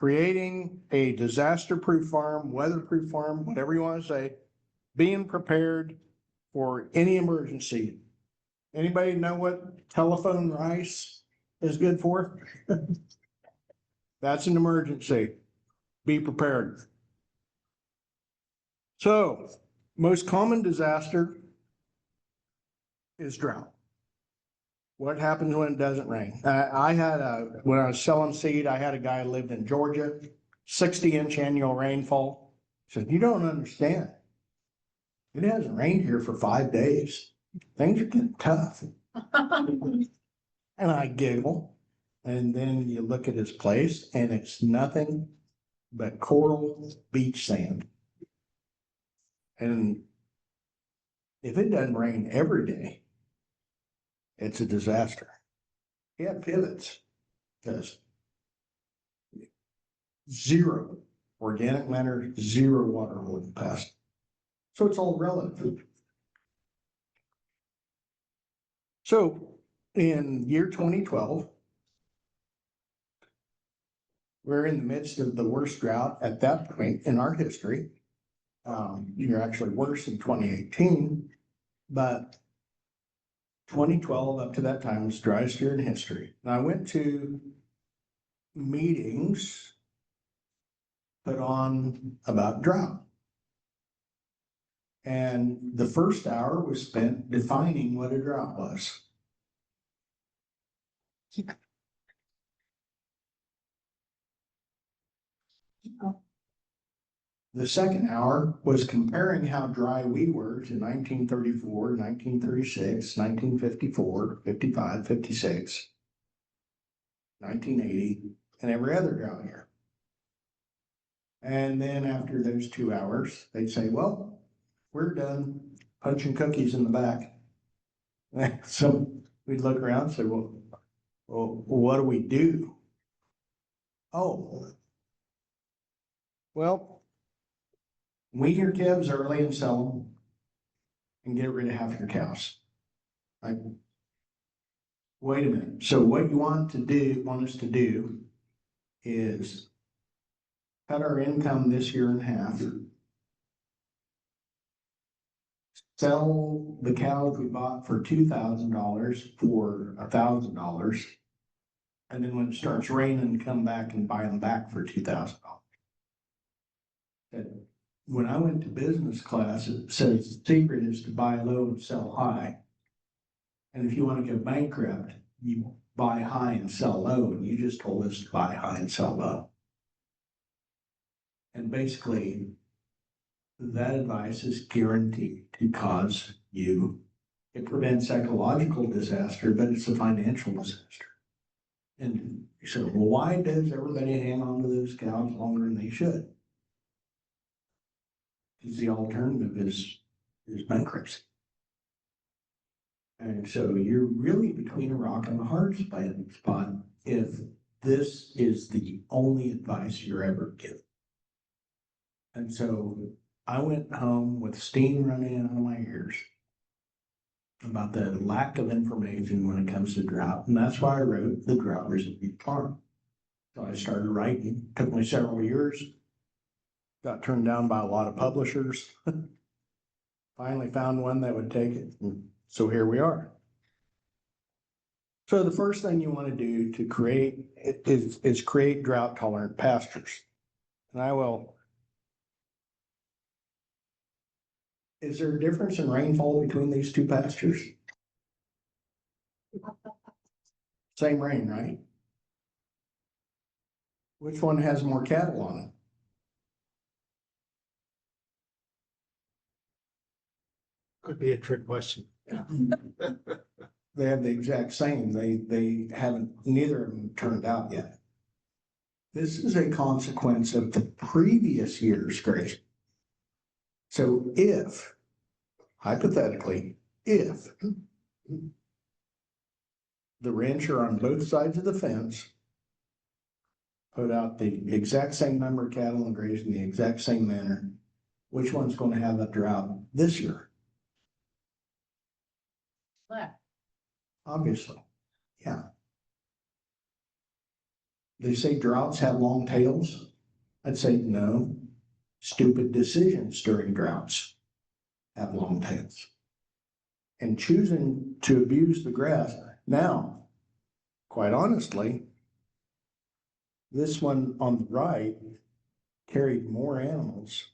creating a disaster-proof farm, weather-proof farm, whatever you want to say, being prepared for any emergency. Anybody know what telephone rice is good for? That's an emergency. Be prepared. So, most common disaster is drought. What happens when it doesn't rain? When I was selling seed, I had a guy who lived in Georgia, 60-inch annual rainfall. He said, you don't understand. It hasn't rained here for 5 days. Things are getting tough. And I giggle. And then you look at his place and it's nothing but coral beach sand. And if it doesn't rain every day, it's a disaster. He had pivots because zero organic matter, zero water holding past. So it's all relative. So in year 2012, we're in the midst of the worst drought at that point in our history. You're actually worse in 2018, but 2012 up to that time was the driest year in history. And I went to meetings put on about drought. And the first hour was spent defining what a drought was. The second hour was comparing how dry we were to 1934, 1936, 1954, 55, 56, 1980, and every other drought year. And then after those 2 hours, they'd say, well, we're done punching cookies in the back. So we'd look around and say, well, what do we do? Oh, well, weed your calves early and sell them and get rid of half your cows. Like, wait a minute. So what you want us to do is cut our income this year in half, sell the cows we bought for $2,000 for $1,000, and then when it starts raining, come back and buy them back for $2,000. When I went to business class, it says the secret is to buy low and sell high. And if you want to go bankrupt, you buy high and sell low, and you just told us to buy high and sell low. And basically, that advice is guaranteed to cause you, it prevents ecological disaster, but it's a financial disaster. And so, well, why does everybody hang on to those cows longer than they should? Because the alternative is bankruptcy. And so you're really between a rock and a hard spot if this is the only advice you're ever given. And so I went home with steam running out of my ears about the lack of information when it comes to drought. And that's why I wrote the Drought Resilient Farm. So I started writing. It took me several years. Got turned down by a lot of publishers. Finally found one that would take it. And so here we are. So the first thing you want to do to create is create drought tolerant pastures. And I will. Is there a difference in rainfall between these two pastures? Same rain, right? Which one has more cattle on it? Could be a trick question. They have the exact same. They haven't, neither of them turned out yet. This is a consequence of the previous year's grazing. So if, hypothetically, if the rancher on both sides of the fence put out the exact same number of cattle and grazed in the exact same manner, which one's going to have a drought this year? Obviously, yeah. They say droughts have long tails. I'd say no. Stupid decisions during droughts have long tails. And choosing to abuse the grass. Now, quite honestly, this one on the right carried more animals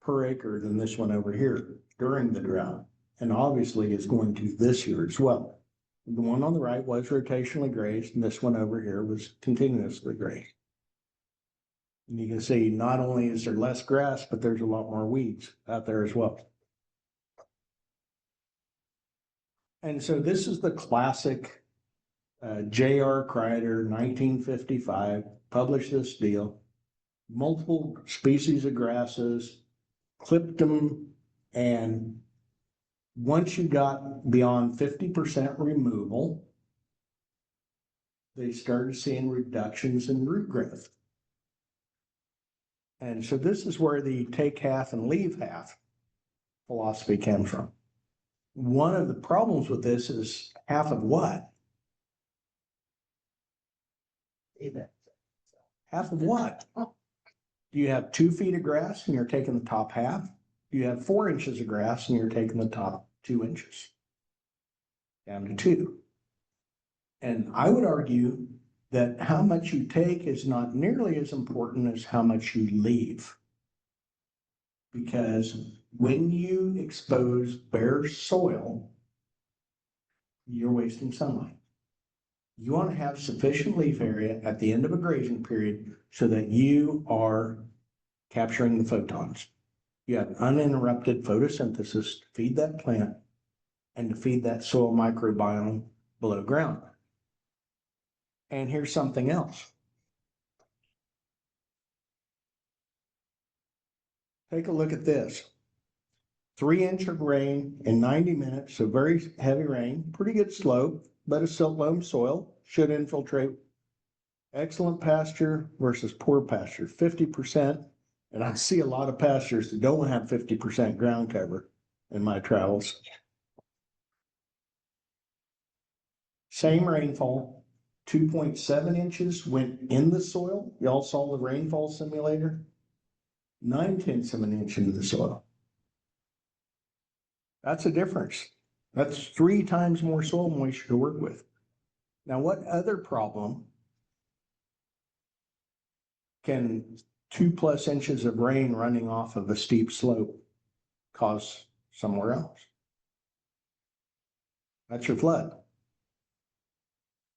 per acre than this one over here during the drought, and obviously is going to this year as well. The one on the right was rotationally grazed, and this one over here was continuously grazed. And you can see not only is there less grass, but there's a lot more weeds out there as well. And so this is the classic J.R. Kreider, 1955, published this deal. Multiple species of grasses, clipped them, and once you got beyond 50% removal, they started seeing reductions in root growth. And so this is where the take half and leave half philosophy comes from. One of the problems with this is half of what? Half of what? Do you have 2 feet of grass and you're taking the top half? Do you have 4 inches of grass and you're taking the top 2 inches? Down to 2. And I would argue that how much you take is not nearly as important as how much you leave. Because when you expose bare soil, you're wasting sunlight. You want to have sufficient leaf area at the end of a grazing period so that you are capturing the photons. You have uninterrupted photosynthesis to feed that plant and to feed that soil microbiome below ground. And here's something else. Take a look at this. 3 inches of rain in 90 minutes, so very heavy rain, pretty good slope, but a silt loam soil should infiltrate. Excellent pasture versus poor pasture, 50%. And I see a lot of pastures that don't have 50% ground cover in my travels. Same rainfall, 2.7 inches went in the soil. Y'all saw the rainfall simulator? 9/10 of an inch into the soil. That's a difference. That's 3 times more soil moisture to work with. Now, what other problem can 2+ inches of rain running off of a steep slope cause somewhere else? That's your flood.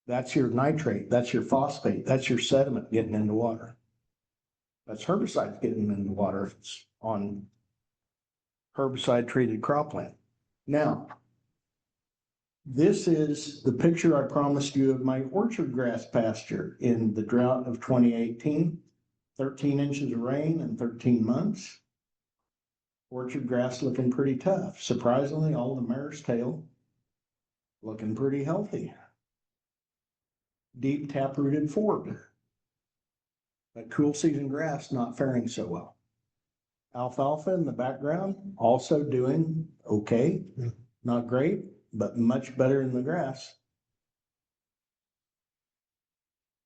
That's your nitrate. That's your phosphate. That's your sediment getting into water. That's herbicides getting into water if it's on herbicide treated cropland. Now, this is the picture I promised you of my orchard grass pasture in the drought of 2018. 13 inches of rain in 13 months. Orchard grass looking pretty tough. Surprisingly, all the mare's tail looking pretty healthy. Deep taprooted forb. But cool season grass not faring so well. Alfalfa in the background also doing okay. Not great, but much better in the grass.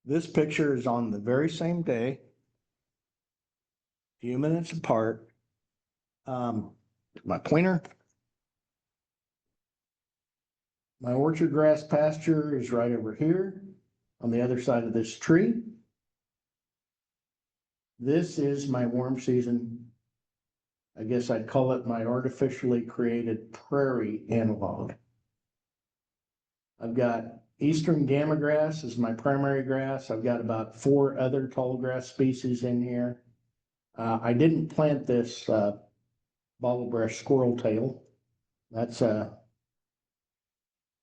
This picture is on the very same day, few minutes apart. My pointer. My orchard grass pasture is right over here on the other side of this tree. This is my warm season. I guess I'd call it my artificially created prairie analog. I've got Eastern gamma grass as my primary grass. I've got about 4 other tall grass species in here. I didn't plant this bottlebrush squirrel tail. That's a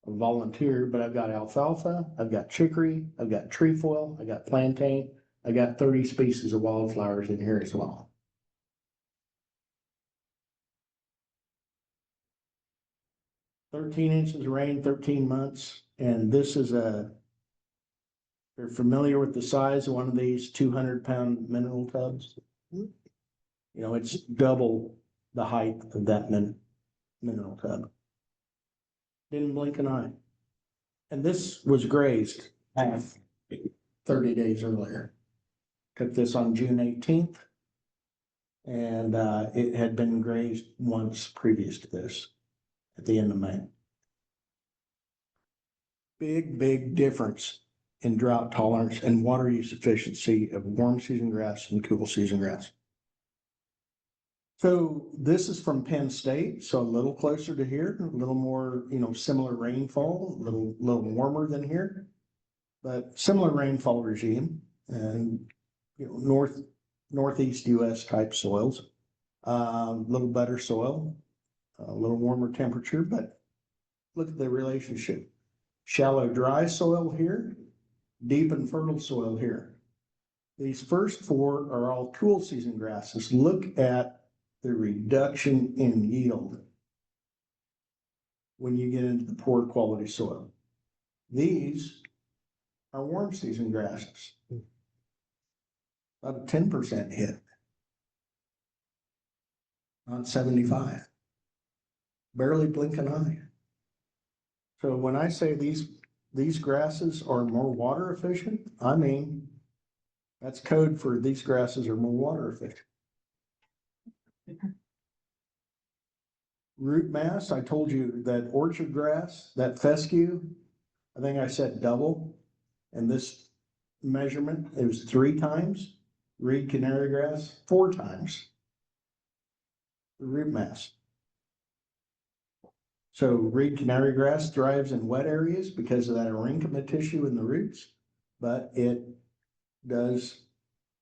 volunteer, but I've got alfalfa, I've got chicory, I've got trefoil, I got plantain, I got 30 species of wildflowers in here as well. "13 inches of rain, 13 months, and this is if you're familiar with the size of one of these 200-pound mineral tubs. You know, it's double the height of that mineral tub. Didn't blink an eye. And this was grazed half. 30 days earlier. Took this on June 18th. And it had been grazed once previous to this at the end of May. Big difference in drought tolerance and water use efficiency of warm season grass and cool season grass. So this is from Penn State, so a little closer to here, a little more, similar rainfall, a little warmer than here, but similar rainfall regime and, northeast US type soils, a little better soil, a little warmer temperature, but look at the relationship. Shallow, dry soil here, deep and fertile soil here. These first four are all cool season grasses. Look at the reduction in yield when you get into the poor quality soil. These are warm season grasses. About a 10% hit. Not 75. Barely blink an eye. So when I say these grasses are more water efficient, I mean, that's code for these grasses are more water efficient. Root mass, I told you that orchard grass, that fescue, I think I said double. And this measurement, it was 3 times. Reed canary grass, 4 times. The root mass. So reed canary grass thrives in wet areas because of that parenchyma tissue in the roots, but it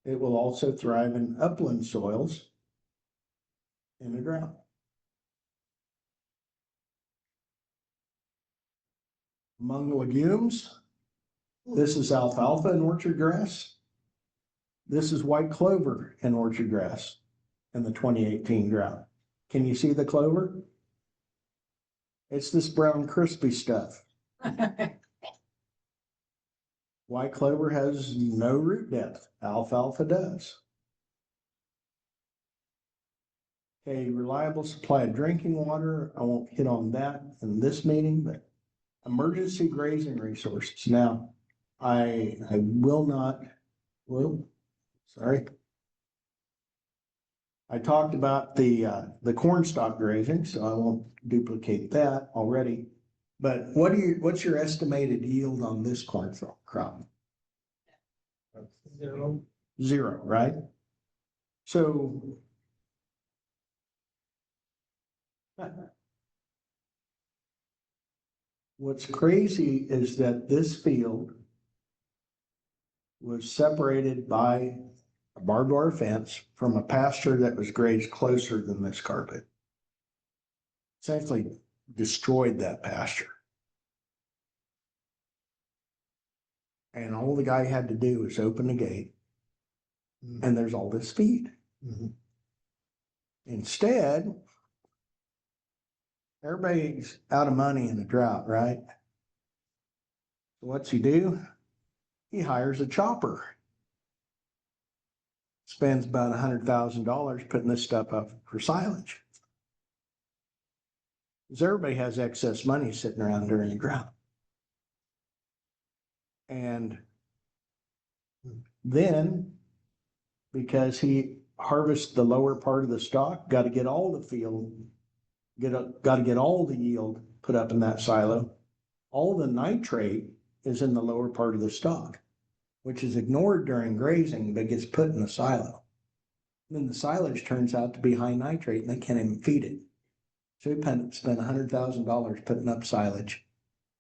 will also thrive in upland soils in a drought. Among the legumes, this is alfalfa and orchard grass. This is white clover and orchard grass in the 2018 drought. Can you see the clover? It's this brown crispy stuff. White clover has no root depth. Alfalfa does. Okay, reliable supply of drinking water. I won't hit on that in this meeting, but emergency grazing resources. Now, I will not, sorry. I talked about the corn stalk grazing, so I won't duplicate that already. But what's your estimated yield on this corn crop? 0. 0, right? So what's crazy is that this field was separated by a barbed wire fence from a pasture that was grazed closer than this carpet. Essentially destroyed that pasture. And all the guy had to do was open the gate, and there's all this feed. Mhm. Instead, everybody's out of money in a drought, right? So what's he do? He hires a chopper. Spends about $100,000 putting this stuff up for silage. Because everybody has excess money sitting around during a drought. And then, because he harvests the lower part of the stalk, got to get all the field, got to get all the yield put up in that silo. All the nitrate is in the lower part of the stalk, which is ignored during grazing, but gets put in the silo. And then the silage turns out to be high nitrate and they can't even feed it. So he spent $100,000 putting up silage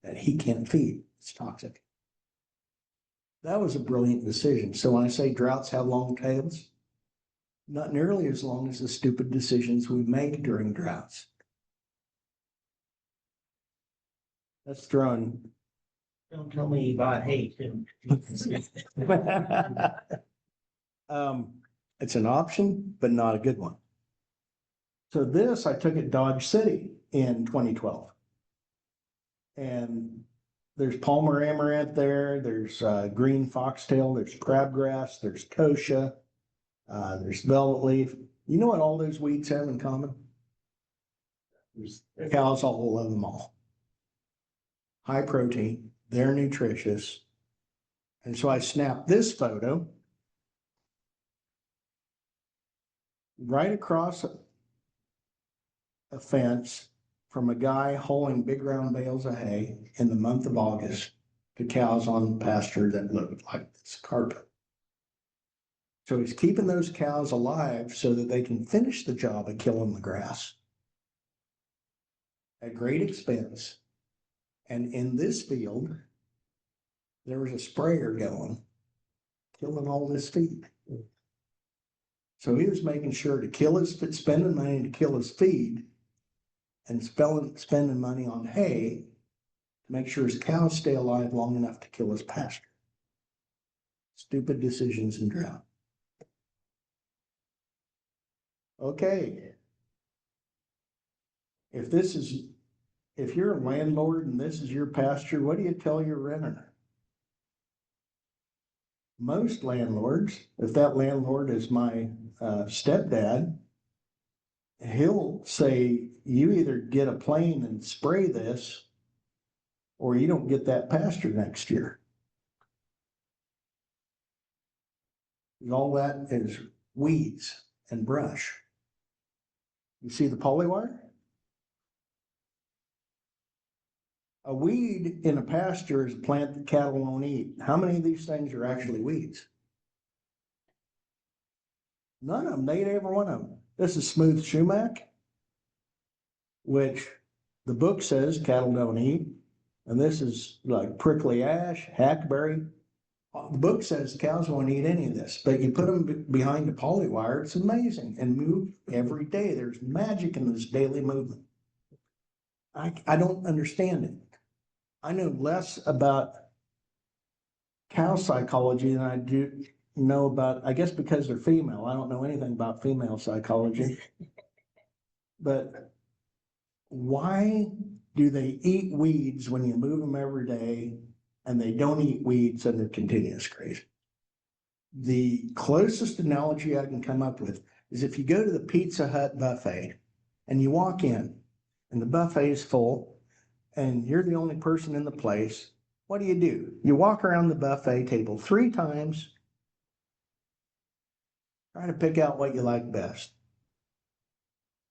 that he can't feed. It's toxic. That was a brilliant decision. So when I say droughts have long tails, not nearly as long as the stupid decisions we make during droughts. That's throwing. Don't tell me you bought hate. It's an option, but not a good one. So this I took at Dodge City in 2012. And there's Palmer amaranth there, there's green foxtail, there's crabgrass, there's kochia, there's velvet leaf. You know what all those weeds have in common? There's cows all of them all. High protein, they're nutritious, And so I snapped this photo right across a fence from a guy hauling big round bales of hay in the month of August to cows on pasture that looked like this carpet. So he's keeping those cows alive so that they can finish the job of killing the grass at great expense. And in this field, there was a sprayer going, killing all this feed. So he was making sure to kill his, spending money to kill his feed and spending money on hay to make sure his cows stay alive long enough to kill his pasture. Stupid decisions in drought. Okay. If you're a landlord and this is your pasture, what do you tell your renter? Most landlords, if that landlord is my stepdad, he'll say, you either get a plane and spray this, or you don't get that pasture next year. All that is weeds and brush. You see the polywire? A weed in a pasture is a plant that cattle won't eat. How many of these things are actually weeds? None of them. They ate every one of them. This is smooth sumac, which the book says cattle don't eat. And this is like prickly ash, hackberry. The book says cows won't eat any of this, but you put them behind a polywire, it's amazing, and move every day. There's magic in this daily movement. I don't understand it. I know less about cow psychology than I do know about, I guess because they're female. I don't know anything about female psychology. But why do they eat weeds when you move them every day and they don't eat weeds under continuous grazing? The closest analogy I can come up with is if you go to the Pizza Hut buffet and you walk in and the buffet is full and you're the only person in the place, what do? You walk around the buffet table 3 times, try to pick out what you like best.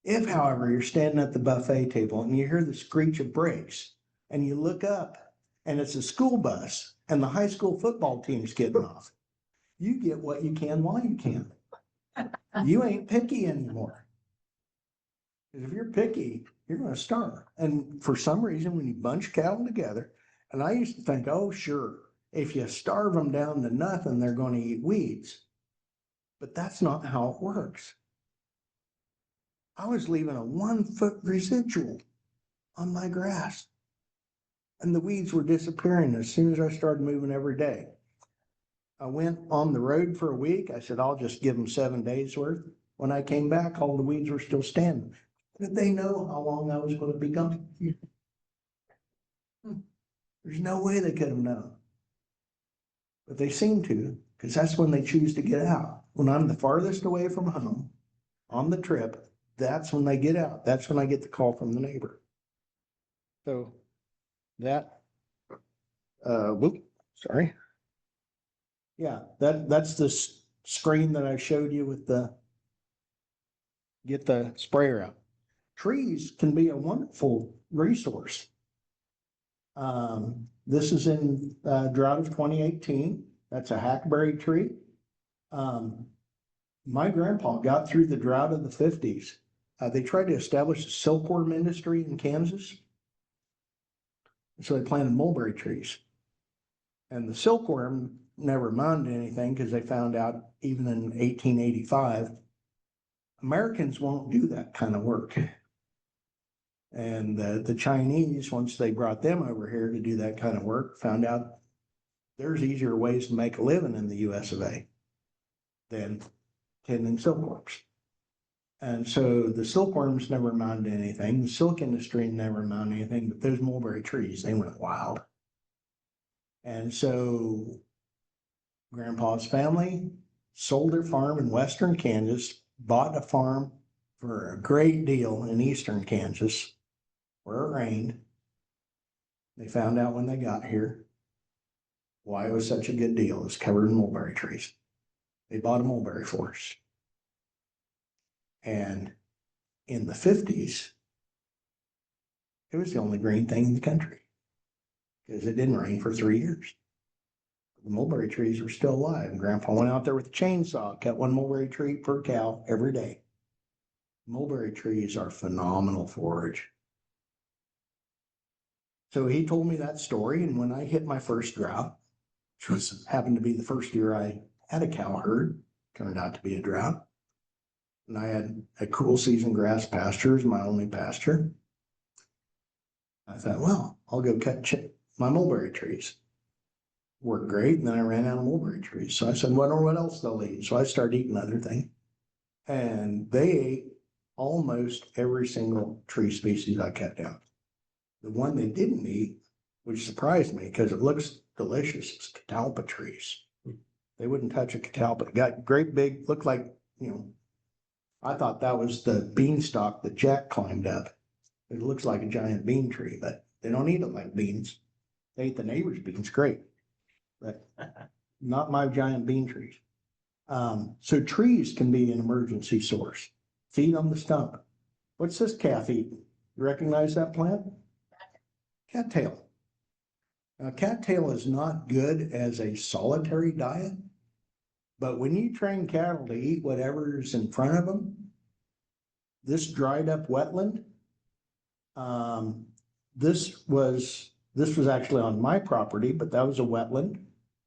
If, however, you're standing at the buffet table and you hear the screech of brakes and you look up and it's a school bus and the high school football team's getting off, you get what you can while you can. You ain't picky anymore. Because if you're picky, you're going to starve. And for some reason, when you bunch cattle together, and I used to think, oh, sure, if you starve them down to nothing, they're going to eat weeds. But that's not how it works. I was leaving a 1-foot residual on my grass. And the weeds were disappearing as soon as I started moving every day. I went on the road for a week. I said, I'll just give them 7 days worth. When I came back, all the weeds were still standing. Did they know how long I was going to be gone? There's no way they could have known. But they seem to, because that's when they choose to get out. When I'm the farthest away from home on the trip, that's when they get out. That's when I get the call from the neighbor. So that, sorry. Yeah, that's the screen that I showed you with get the sprayer out. Trees can be a wonderful resource. This is in drought of 2018. That's a hackberry tree. My grandpa got through the drought of the 50s. They tried to establish a silkworm industry in Kansas. So they planted mulberry trees. And the silkworm never minded anything because they found out even in 1885, Americans won't do that kind of work. And the Chinese, once they brought them over here to do that kind of work, found out there's easier ways to make a living in the US of A than tending silkworms. And so the silkworms never minded anything. The silk industry never minded anything, but those mulberry trees, they went wild. And so Grandpa's family sold their farm in western Kansas, bought a farm for a great deal in eastern Kansas, where it rained. They found out when they got here. why it was such a good deal. It's covered in mulberry trees. They bought a mulberry forest. And in the 50s, it was the only green thing in the country because it didn't rain for 3 years. The mulberry trees were still alive. And Grandpa went out there with a chainsaw, cut one mulberry tree per cow every day. Mulberry trees are phenomenal forage. So he told me that story. And when I hit my first drought, which happened to be the first year I had a cow herd, turned out to be a drought. And I had a cool season grass pasture as my only pasture. I thought, well, I'll go cut my mulberry trees. Worked great, and then I ran out of mulberry trees. So I said, wonder what else they'll eat. So I started eating other things. And they ate almost every single tree species I cut down. The one they didn't eat, which surprised me because it looks delicious, is catalpa trees. They wouldn't touch a catalpa. It got great big, looked like, I thought that was the beanstalk that Jack climbed up. It looks like a giant bean tree, but they don't eat it like beans. They eat the neighbor's beans, great, but not my giant bean trees. So trees can be an emergency source. Feed on the stump. What's this calf eating? You recognize that plant? Cattail. Now, cattail is not good as a solitary diet, but when you train cattle to eat whatever's in front of them, this dried up wetland, this was actually on my property, but that was a wetland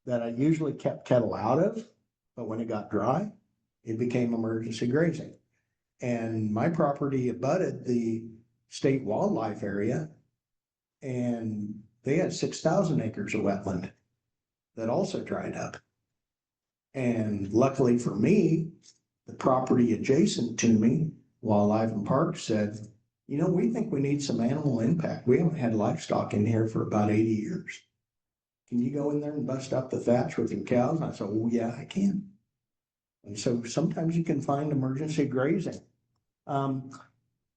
that I usually kept cattle out of. But when it got dry, it became emergency grazing. And my property abutted the state wildlife area, and they had 6,000 acres of wetland that also dried up. And luckily for me, the property adjacent to me, Wildlife and Parks, said, we think we need some animal impact. We haven't had livestock in here for about 80 years. Can you go in there and bust up the thatch with your cows? And I said, oh yeah, I can. And so sometimes you can find emergency grazing.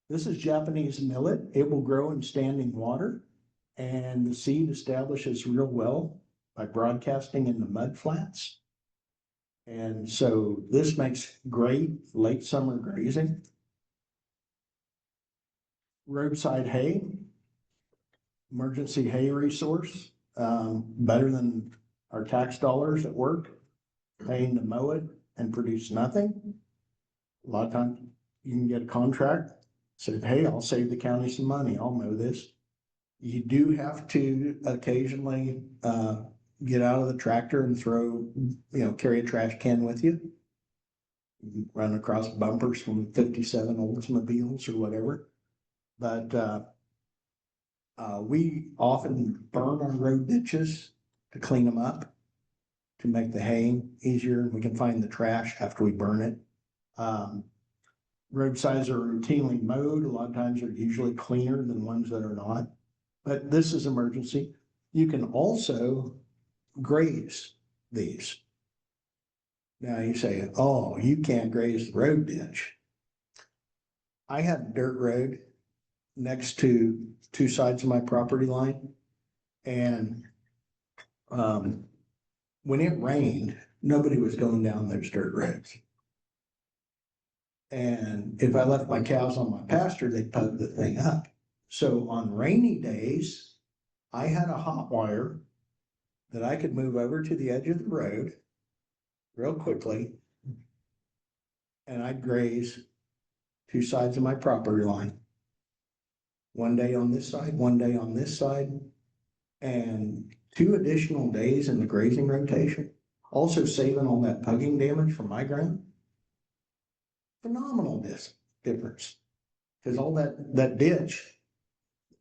This is Japanese millet. It will grow in standing water, and the seed establishes real well by broadcasting in the mud flats. And so this makes great late summer grazing. Roadside hay, emergency hay resource, better than our tax dollars at work, paying to mow it and produce nothing. A lot of times you can get a contract, say, hey, I'll save the county some money, I'll mow this. You do have to occasionally get out of the tractor and throw, carry a trash can with you. Run across bumpers from 57 Oldsmobiles or whatever. But we often burn our road ditches to clean them up, to make the haying easier. We can find the trash after we burn it. Roadsides are routinely mowed. A lot of times they're usually cleaner than ones that are not. But this is emergency. You can also graze these. Now you say, oh, you can't graze the road ditch. I had a dirt road next to two sides of my property line. And when it rained, nobody was going down those dirt roads. And if I left my cows on my pasture, they'd pug the thing up. So on rainy days, I had a hot wire that I could move over to the edge of the road real quickly, and I'd graze two sides of my property line. One day on this side, one day on this side, and 2 additional days in the grazing rotation, also saving all that pugging damage from my ground. Phenomenal difference, because all that ditch,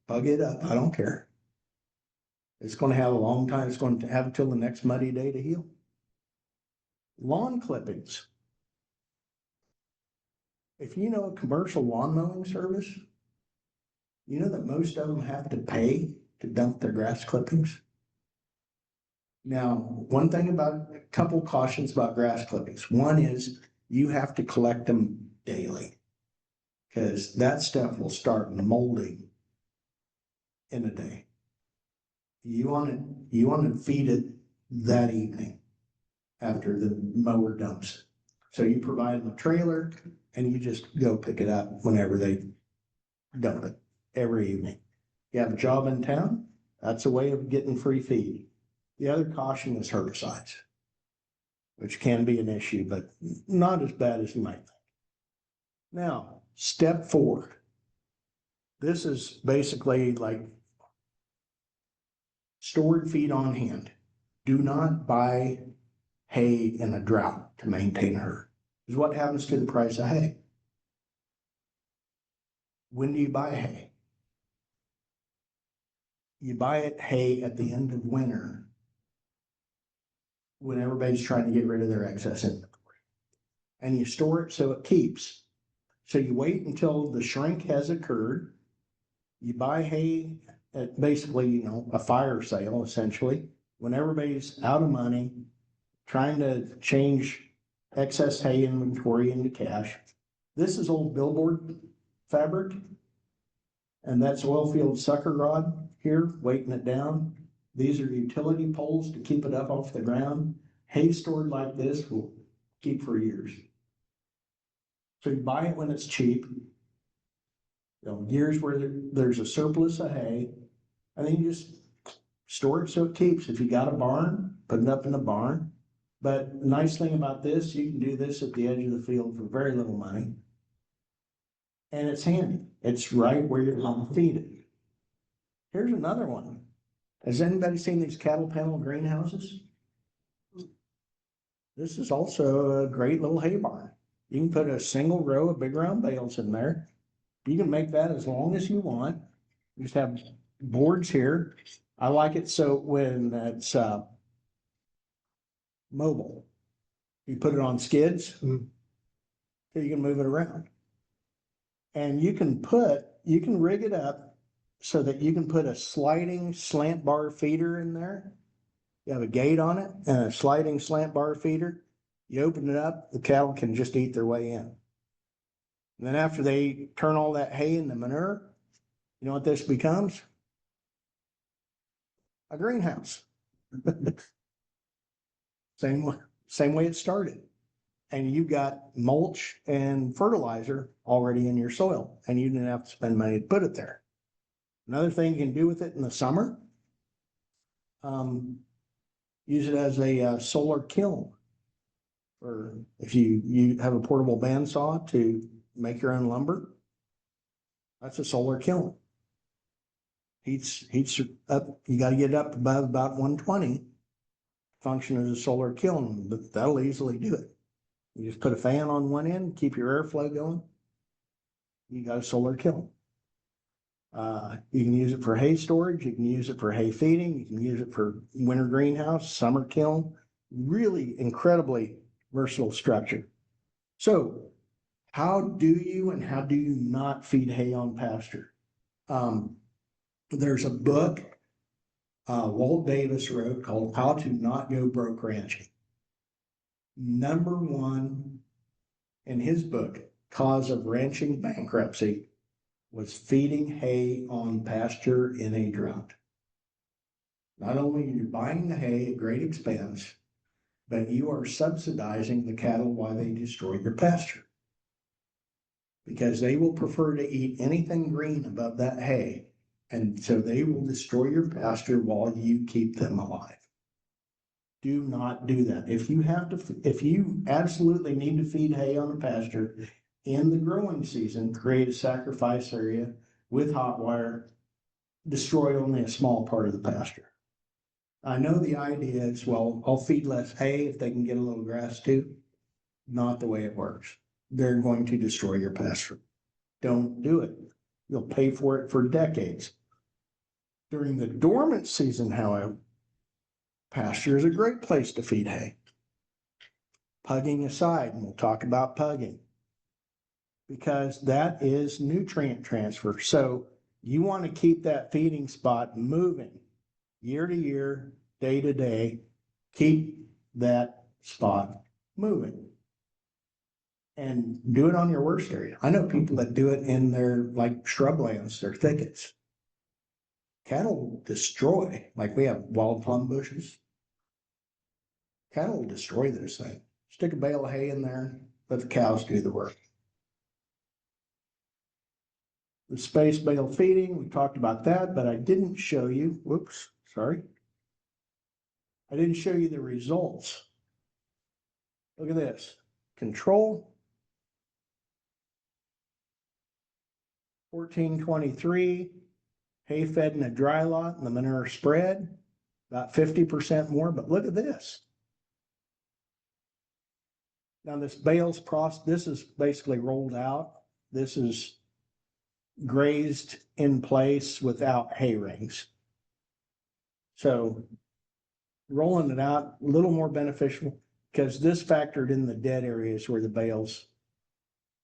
pug it up, I don't care. It's going to have a long time. It's going to have until the next muddy day to heal. Lawn clippings. If you know a commercial lawn mowing service, you know that most of them have to pay to dump their grass clippings. Now, a couple cautions about grass clippings. One is you have to collect them daily, because that stuff will start molding in a day. You want to feed it that evening after the mower dumps it. So you provide them a trailer and you just go pick it up whenever they dump it every evening. You have a job in town, that's a way of getting free feed. The other caution is herbicides, which can be an issue, but not as bad as you might think. Now, step 4. This is basically like stored feed on hand. Do not buy hay in a drought to maintain herd. Because what happens to the price of hay? When do you buy hay? You buy it hay at the end of winter when everybody's trying to get rid of their excess inventory. And you store it so it keeps. So you wait until the shrink has occurred. You buy hay at basically, you know, a fire sale essentially, when everybody's out of money, trying to change excess hay inventory into cash. This is old billboard fabric, and that's oil field sucker rod here, weighting it down. These are utility poles to keep it up off the ground. Hay stored like this will keep for years. So you buy it when it's cheap. You know, years where there's a surplus of hay, and then you just store it so it keeps. If you got a barn, put it up in the barn. But the nice thing about this, you can do this at the edge of the field for very little money. And it's handy. It's right where you're going to feed it. Here's another one. Has anybody seen these cattle panel greenhouses? This is also a great little hay barn. You can put a single row of big round bales in there. You can make that as long as you want. You just have boards here. I like it so when it's mobile, you put it on skids, so you can move it around. And you can rig it up so that you can put a sliding slant bar feeder in there. You have a gate on it and a sliding slant bar feeder. You open it up, the cattle can just eat their way in. And then after they turn all that hay in the manure, you know what this becomes? A greenhouse. Same way it started. And you got mulch and fertilizer already in your soil, and you didn't have to spend money to put it there. Another thing you can do with it in the summer, use it as a solar kiln. Or if you have a portable bandsaw to make your own lumber, that's a solar kiln. Heats up, you got to get up above about 120, function as a solar kiln, but that'll easily do it. You just put a fan on one end, keep your airflow going. You got a solar kiln. You can use it for hay storage. You can use it for hay feeding. You can use it for winter greenhouse, summer kiln. Really incredibly versatile structure. So how do you and how do you not feed hay on pasture? There's a book Walt Davis wrote called How to Not Go Broke Ranching. Number one in his book, cause of ranching bankruptcy, was feeding hay on pasture in a drought. Not only are you buying the hay at great expense, but you are subsidizing the cattle while they destroy your pasture. Because they will prefer to eat anything green above that hay, and so they will destroy your pasture while you keep them alive. Do not do that. If you absolutely need to feed hay on the pasture in the growing season, create a sacrifice area with hot wire, destroy only a small part of the pasture. I know the idea is, well, I'll feed less hay if they can get a little grass too. Not the way it works. They're going to destroy your pasture. Don't do it. You'll pay for it for decades. During the dormant season, however, pasture is a great place to feed hay. Pugging aside, and we'll talk about pugging, because that is nutrient transfer. So you want to keep that feeding spot moving year to year, day to day. Keep that spot moving. And do it on your worst area. I know people that do it in their like shrublands, their thickets. Cattle destroy, like we have wild plum bushes. Cattle will destroy this thing. Stick a bale of hay in there, let the cows do the work. The space bale feeding, we talked about that, but I didn't show you, whoops, sorry. I didn't show you the results. Look at this, control. 1423, hay fed in a dry lot and the manure spread, about 50% more, but look at this. Now this bales process, this is basically rolled out. This is grazed in place without hay rings. So rolling it out, a little more beneficial because this factored in the dead areas where the bales,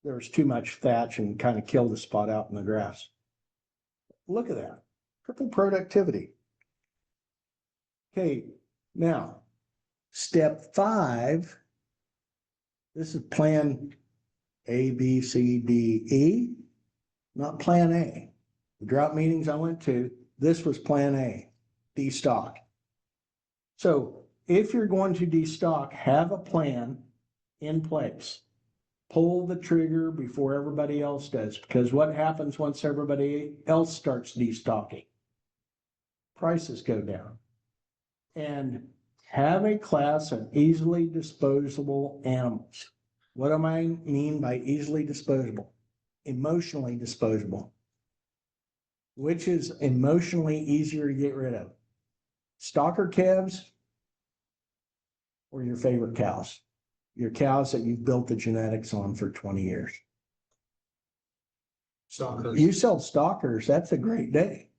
there was too much thatch and kind of killed the spot out in the grass. Look at that, triple productivity. Okay, now step 5, this is plan A, B, C, D, E, not plan A. The drought meetings I went to, this was plan A, destock. So if you're going to destock, have a plan in place. Pull the trigger before everybody else does, because what happens once everybody else starts destocking? Prices go down. And have a class of easily disposable animals. What do I mean by easily disposable? Emotionally disposable. Which is emotionally easier to get rid of? Stalker calves or your favorite cows? Your cows that you've built the genetics on for 20 years. Stalkers. You sell stalkers, that's a great day.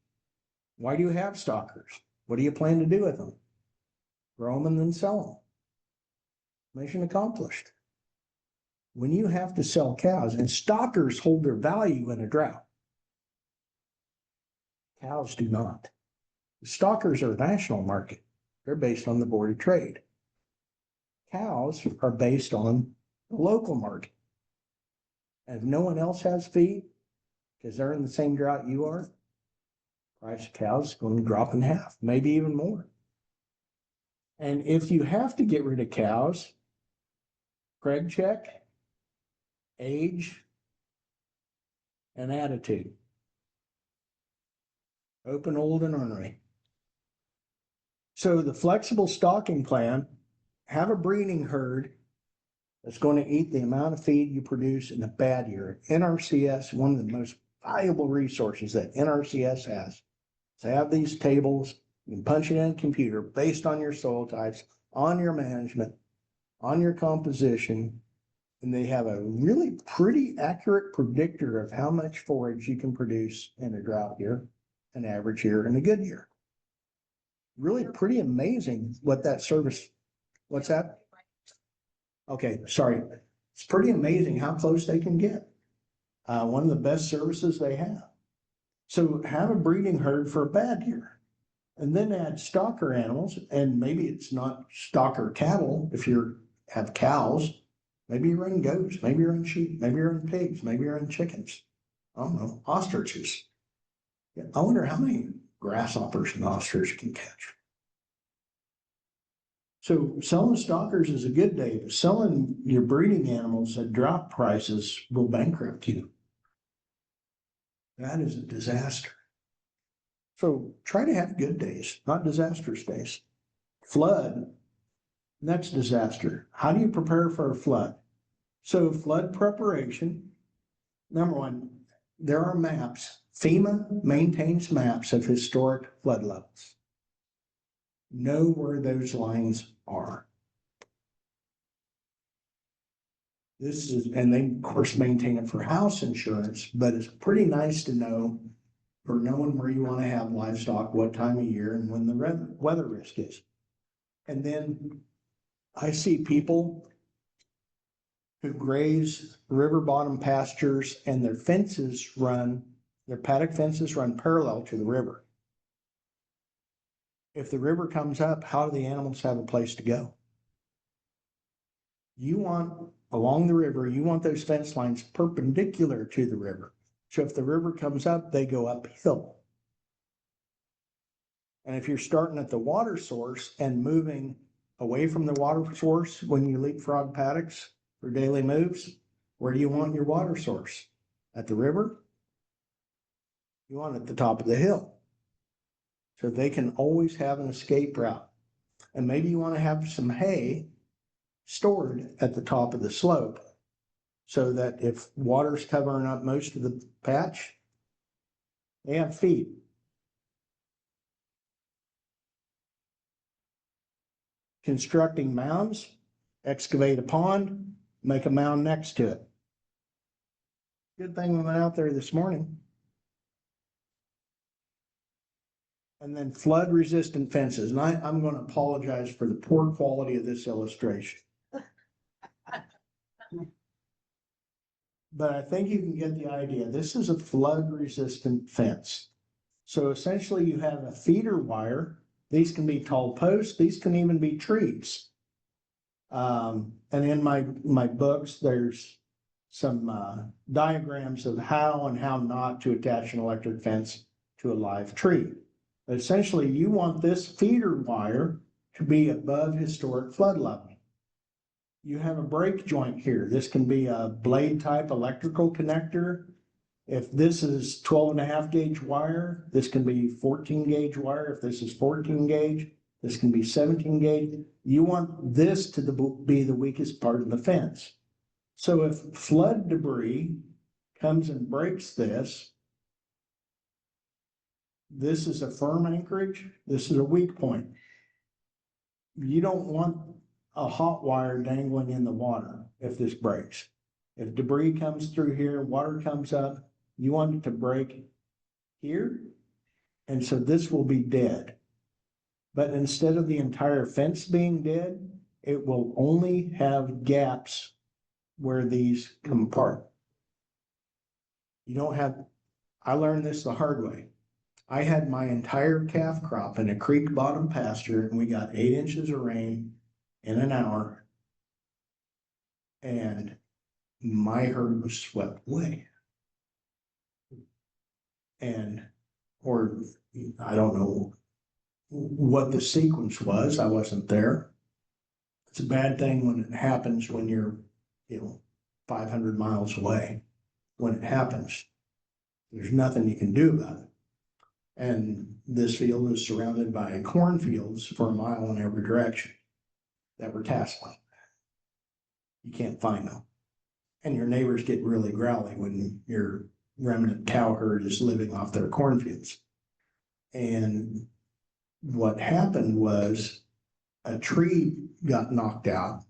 Why do you have stalkers? What do you plan to do with them? Grow them and then sell them. Mission accomplished. When you have to sell cows, and stalkers hold their value in a drought, cows do not. Stalkers are a national market. They're based on the Board of Trade. Cows are based on the local market. And if no one else has feed, because they're in the same drought you are, price of cows is going to drop in half, maybe even more. And if you have to get rid of cows, Craig check, age, and attitude. Open, old, and ornery. So the flexible stocking plan, have a breeding herd that's going to eat the amount of feed you produce in a bad year. NRCS, one of the most valuable resources that NRCS has. They have these tables, you can punch it in a computer based on your soil types, on your management, on your composition, and they have a really pretty accurate predictor of how much forage you can produce in a drought year, an average year, and a good year. Really pretty amazing what that service, what's that? Okay, sorry. It's pretty amazing how close they can get. One of the best services they have. So have a breeding herd for a bad year. And then add stalker animals, and maybe it's not stalker cattle if you have cows. Maybe you run goats, maybe you run sheep, maybe you run pigs, maybe you run chickens. I don't know, ostriches. I wonder how many grasshoppers an ostrich can catch. So selling stalkers is a good day, but selling your breeding animals at drop prices will bankrupt you. That is a disaster. So try to have good days, not disastrous days. Flood, that's disaster. How do you prepare for a flood? So flood preparation, number one, there are maps. FEMA maintains maps of historic flood levels. Know where those lines are. This is, and they of course maintain it for house insurance, but it's pretty nice to know for knowing where you want to have livestock, what time of year, and when the weather risk is. And then I see people who graze river bottom pastures and their fences run, their paddock fences run parallel to the river. If the river comes up, how do the animals have a place to go? You want, along the river, you want those fence lines perpendicular to the river. So if the river comes up, they go uphill. And if you're starting at the water source and moving away from the water source when you leapfrog paddocks for daily moves? Where do you want your water source? At the river? You want it at the top of the hill. So they can always have an escape route. And maybe you want to have some hay stored at the top of the slope so that if water's covering up most of the patch, they have feed. Constructing mounds, excavate a pond, make a mound next to it. Good thing we went out there this morning. And then flood resistant fences. And I'm going to apologize for the poor quality of this illustration. But I think you can get the idea. This is a flood resistant fence. So essentially you have a feeder wire. These can be tall posts. These can even be trees. And in my books, there's some diagrams of how and how not to attach an electric fence to a live tree. But essentially, you want this feeder wire to be above historic flood level. You have a break joint here. This can be a blade type electrical connector. If this is 12.5 gauge wire, this can be 14 gauge wire. If this is 14 gauge, this can be 17 gauge. You want this to be the weakest part of the fence. So if flood debris comes and breaks this, this is a firm anchorage, this is a weak point. You don't want a hot wire dangling in the water if this breaks. If debris comes through here, water comes up, you want it to break here, and so this will be dead. But instead of the entire fence being dead, it will only have gaps where these come apart. You don't have, I learned this the hard way. I had my entire calf crop in a creek bottom pasture, and we got 8 inches of rain in an hour, and my herd was swept away. And, or I don't know what the sequence was. I wasn't there. It's a bad thing when it happens when you're, 500 miles away. When it happens, there's nothing you can do about it. And this field is surrounded by cornfields for a mile in every direction that were tasseling. You can't find them. And your neighbors get really growly when your remnant cow herd is living off their cornfields. And what happened was a tree got knocked out,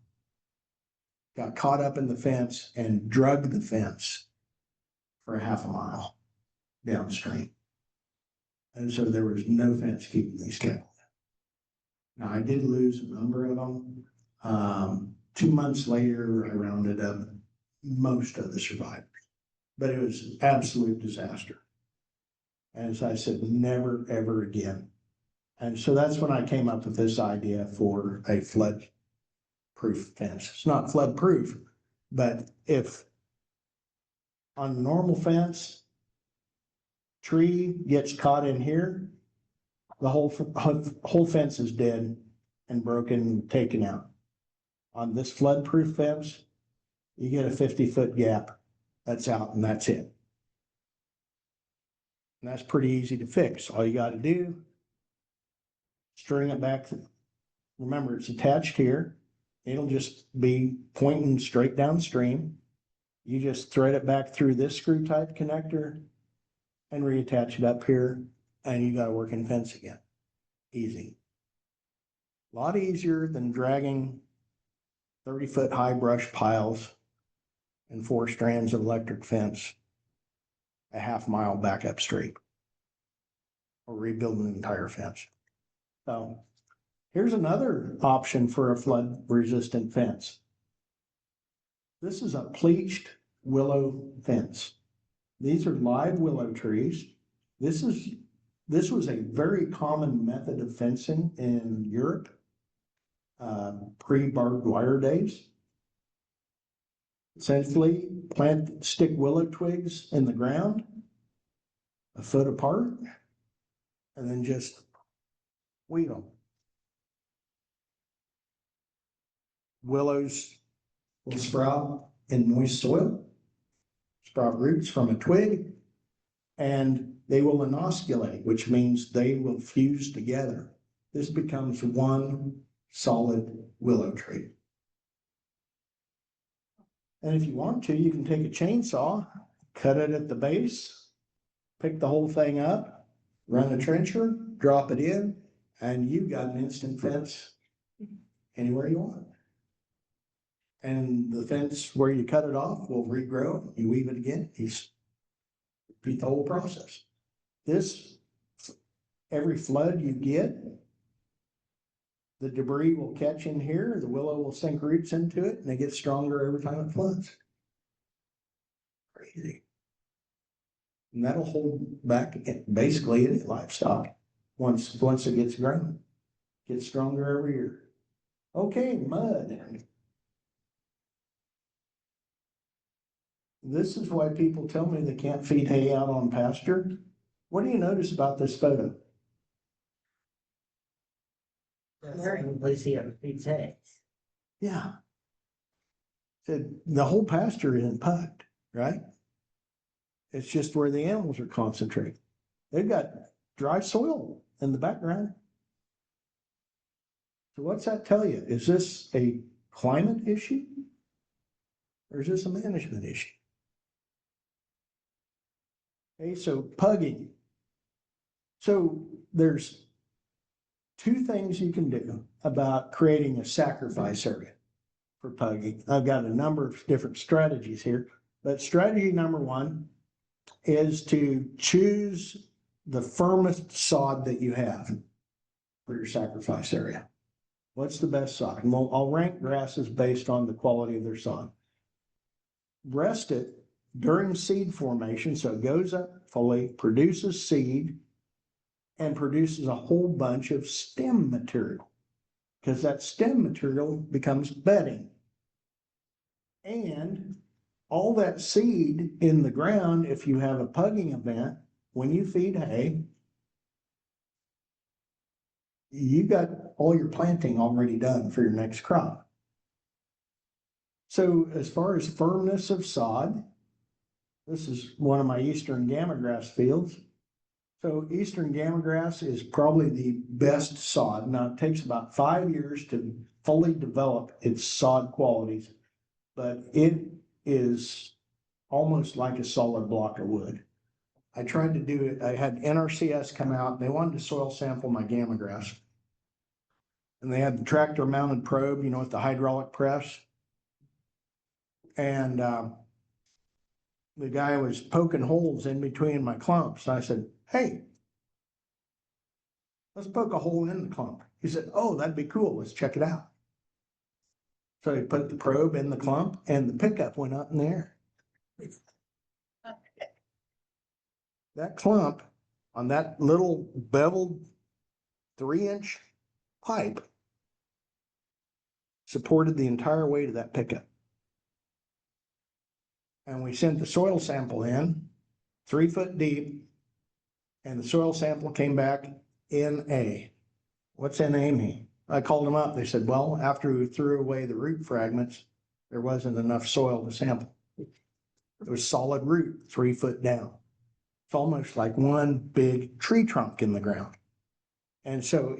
got caught up in the fence, and dragged the fence for a half a mile downstream. And so there was no fence keeping these cattle. Now, I did lose a number of them. 2 months later, I rounded up most of the survivors, but it was an absolute disaster. And as I said, never, ever again. And so that's when I came up with this idea for a flood-proof fence. It's not flood-proof, but if on a normal fence, tree gets caught in here, the whole fence is dead and broken, taken out. On this flood-proof fence, you get a 50-foot gap. That's out, and that's it. And that's pretty easy to fix. All you got to do, string it back. Remember, it's attached here. It'll just be pointing straight downstream. You just thread it back through this screw type connector and reattach it up here, and you got a working fence again. Easy. A lot easier than dragging 30-foot high brush piles and 4 strands of electric fence a half mile back up street, or rebuilding an entire fence. So here's another option for a flood resistant fence. This is a pleached willow fence. These are live willow trees. This was a very common method of fencing in Europe, pre-barbed wire days. Essentially, stick willow twigs in the ground, a foot apart, and then just weed them. willows will sprout in moist soil, sprout roots from a twig, and they will inosculate, which means they will fuse together. This becomes one solid willow tree. And if you want to, you can take a chainsaw, cut it at the base, pick the whole thing up, run a trencher, drop it in, and you've got an instant fence anywhere you want. And the fence where you cut it off will regrow, you weave it again, you repeat the whole process. This, every flood you get, the debris will catch in here, the willow will sink roots into it, and they get stronger every time it floods. Crazy. And that'll hold back basically any livestock once it gets grown. Gets stronger every year. Okay, mud. This is why people tell me they can't feed hay out on pasture. What do you notice about this photo? That's the only place he ever feeds hay. Yeah. The whole pasture isn't pugged, right? It's just where the animals are concentrated. They've got dry soil in the background. So what's that tell you? Is this a climate issue? Or is this a management issue? Okay, so pugging. So there's two things you can do about creating a sacrifice area for pugging. I've got a number of different strategies here, but strategy number one is to choose the firmest sod that you have for your sacrifice area. What's the best sod? And I'll rank grasses based on the quality of their sod. Rest it during seed formation, so it goes up fully, produces seed, and produces a whole bunch of stem material, because that stem material becomes bedding. And all that seed in the ground, if you have a pugging event, when you feed hay, you got all your planting already done for your next crop. So as far as firmness of sod, this is one of my eastern gamagrass fields. So eastern gamagrass is probably the best sod. Now it takes about 5 years to fully develop its sod qualities, but it is almost like a solid block of wood. I tried to do it. I had NRCS come out. They wanted to soil sample my gamagrass. And they had the tractor mounted probe, you know, with the hydraulic press. And the guy was poking holes in between my clumps. I said, hey, let's poke a hole in the clump. He said, oh, that'd be cool. Let's check it out. So he put the probe in the clump and the pickup went up in the air. That clump on that little beveled 3-inch pipe supported the entire weight of that pickup. And we sent the soil sample in 3 foot deep, and the soil sample came back NA. What's NA mean? I called them up. They said, well, after we threw away the root fragments, there wasn't enough soil to sample. It was solid root 3 foot down. It's almost like one big tree trunk in the ground. And so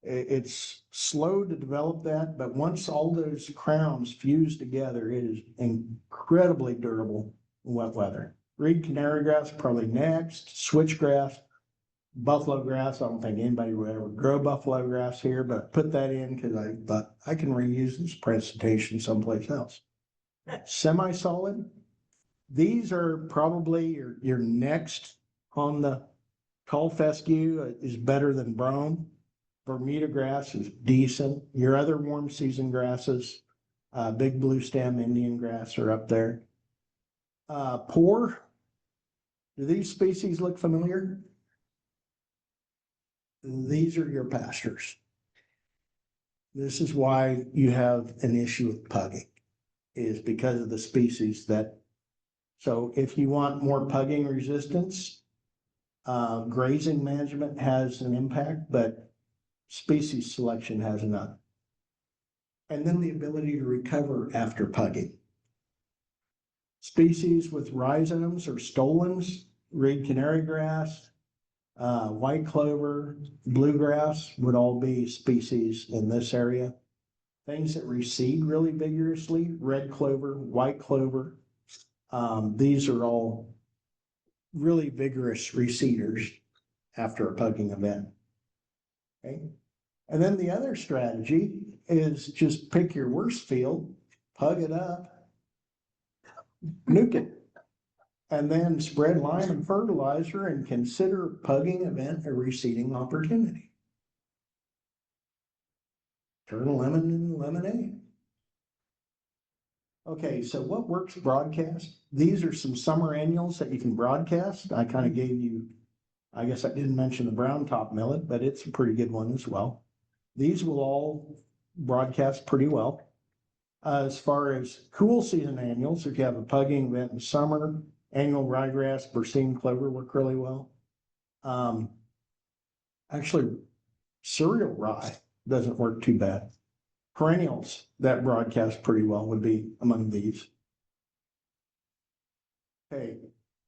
it's slow to develop that, but once all those crowns fuse together, it is incredibly durable in wet weather. Reed canary grass, probably next, switchgrass, buffalo grass. I don't think anybody would ever grow buffalo grass here, but put that in because I thought I can reuse this presentation someplace else. Semi-solid. These are probably your next on the tall fescue is better than brome. Bermuda grass is decent. Your other warm season grasses, big blue stem Indian grass are up there. Poor. Do these species look familiar? These are your pastures. This is why you have an issue with pugging, is because of the species that. So if you want more pugging resistance, grazing management has an impact, but species selection has none. and then the ability to recover after pugging. Species with rhizomes or stolons, red canary grass, white clover, bluegrass would all be species in this area. Things that recede really vigorously, red clover, white clover, these are all really vigorous receders after a pugging event. Okay. And then the other strategy is just pick your worst field, pug it up, nuke it, and then spread lime and fertilizer and consider pugging event a receding opportunity. Turn lemon into lemonade. Okay, so what works broadcast? These are some summer annuals that you can broadcast. I kind of gave you, I guess I didn't mention the brown top millet, but it's a pretty good one as well. These will all broadcast pretty well. As far as cool season annuals, if you have a pugging event in summer, annual ryegrass, Berseem clover work really well. Actually, cereal rye doesn't work too bad. Perennials that broadcast pretty well would be among these. Okay,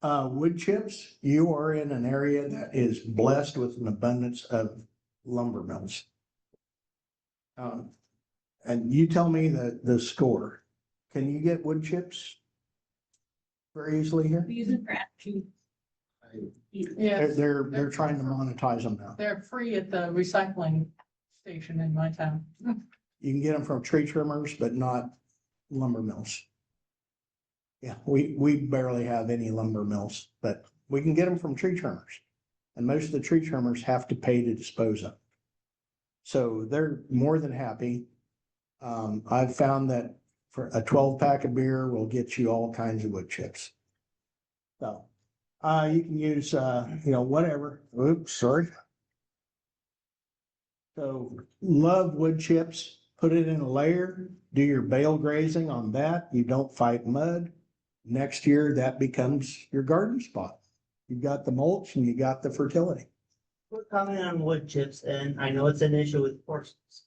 wood chips, you are in an area that is blessed with an abundance of lumber mills. And you tell me the score. Can you get wood chips very easily here? We use it for food. Yeah, They're trying to monetize them now. they're free at the recycling station in my town. You can get them from tree trimmers, but not lumber mills. Yeah, we barely have any lumber mills, but we can get them from tree trimmers. And most of the tree trimmers have to pay to dispose of. So they're more than happy. I've found that for a 12-pack of beer will get you all kinds of wood chips. So you can use, whatever. Oops, sorry. So love wood chips, put it in a layer, do your bale grazing on that. You don't fight mud. Next year, that becomes your garden spot. You've got the mulch and you got the fertility. We're commenting on wood chips, and I know it's an issue with horses.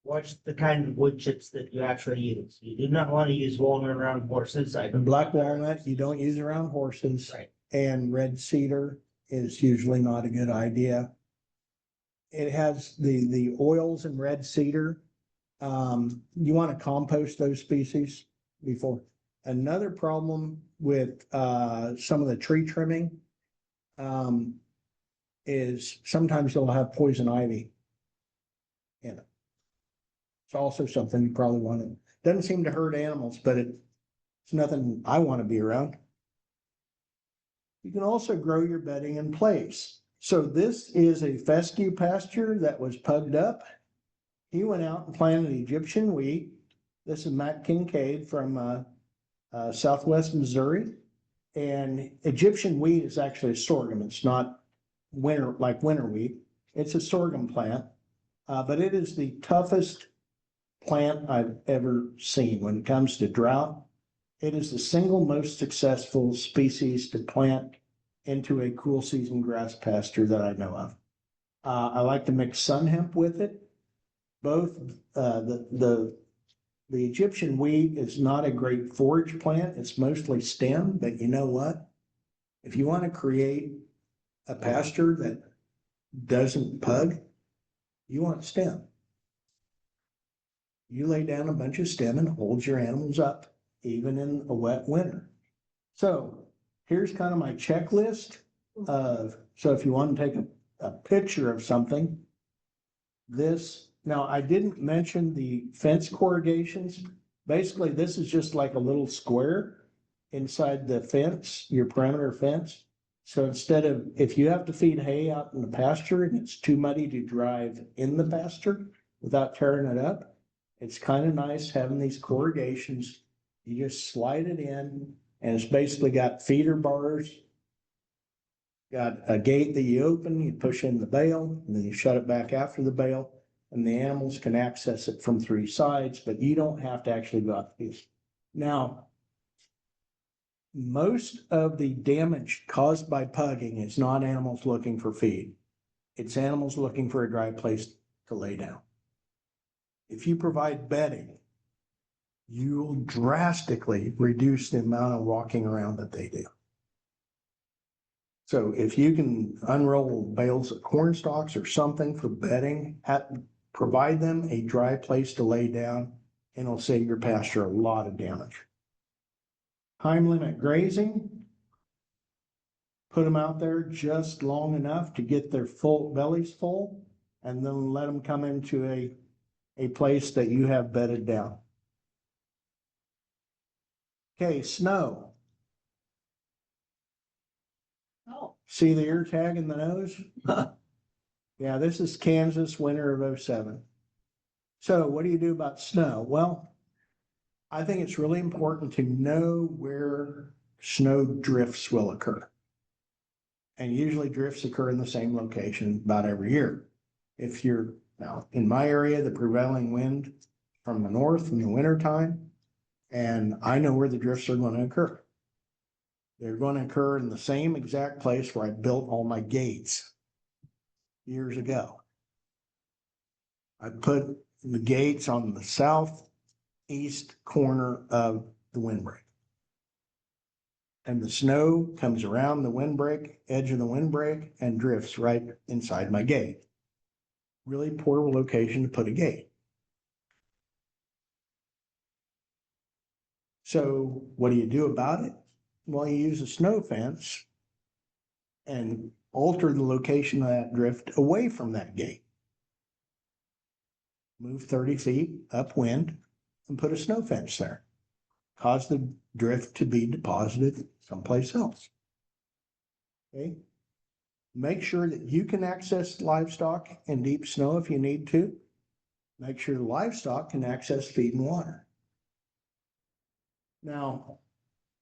What's the kind of wood chips that you actually use? You do not want to use walnut around horses. And black walnut, you don't use around horses. Right. And red cedar is usually not a good idea. It has the oils in red cedar. You want to compost those species before. Another problem with some of the tree trimming is sometimes they'll have poison ivy in it. It's also something you probably want to, doesn't seem to hurt animals, but it's nothing I want to be around. You can also grow your bedding in place. So this is a fescue pasture that was pugged up. He went out and planted Egyptian wheat. This is Matt Kincaid from Southwest Missouri. And Egyptian wheat is actually a sorghum. It's not winter wheat. It's a sorghum plant, but it is the toughest plant I've ever seen when it comes to drought. It is the single most successful species to plant into a cool season grass pasture that I know of. I like to mix sun hemp with it. Both the Egyptian wheat is not a great forage plant. It's mostly stem, but you know what? If you want to create a pasture that doesn't pug, you want stem. You lay down a bunch of stem and hold your animals up, even in a wet winter. So here's kind of my checklist of, so if you want to take a picture of something, this, now I didn't mention the fence corrugations. Basically, this is just like a little square inside the fence, your perimeter fence. So instead of, if you have to feed hay out in the pasture and it's too muddy to drive in the pasture without tearing it up, it's kind of nice having these corrugations. You just slide it in and it's basically got feeder bars, got a gate that you open, you push in the bale, and then you shut it back after the bale, and the animals can access it from three sides, but you don't have to actually go out to these. Now, most of the damage caused by pugging is not animals looking for feed. It's animals looking for a dry place to lay down. If you provide bedding, you will drastically reduce the amount of walking around that they do. So if you can unroll bales of corn stalks or something for bedding, provide them a dry place to lay down, and it'll save your pasture a lot of damage. Time limit grazing. Put them out there just long enough to get their bellies full, and then let them come into a place that you have bedded down. Okay, snow. Oh, See the ear tag in the nose? Yeah, this is Kansas winter of '07. So what do you do about snow? Well, I think it's really important to know where snow drifts will occur. And usually drifts occur in the same location about every year. If you're now in my area, the prevailing wind from the north in the wintertime, and I know where the drifts are going to occur. They're going to occur in the same exact place where I built all my gates years ago. I put the gates on the southeast corner of the windbreak. And the snow comes around the windbreak, edge of the windbreak, and drifts right inside my gate. Really poor location to put a gate. So what do you do about it? Well, you use a snow fence and alter the location of that drift away from that gate. Move 30 feet upwind and put a snow fence there. Cause the drift to be deposited someplace else. Okay. Make sure that you can access livestock in deep snow if you need to. Make sure the livestock can access feed and water. Now,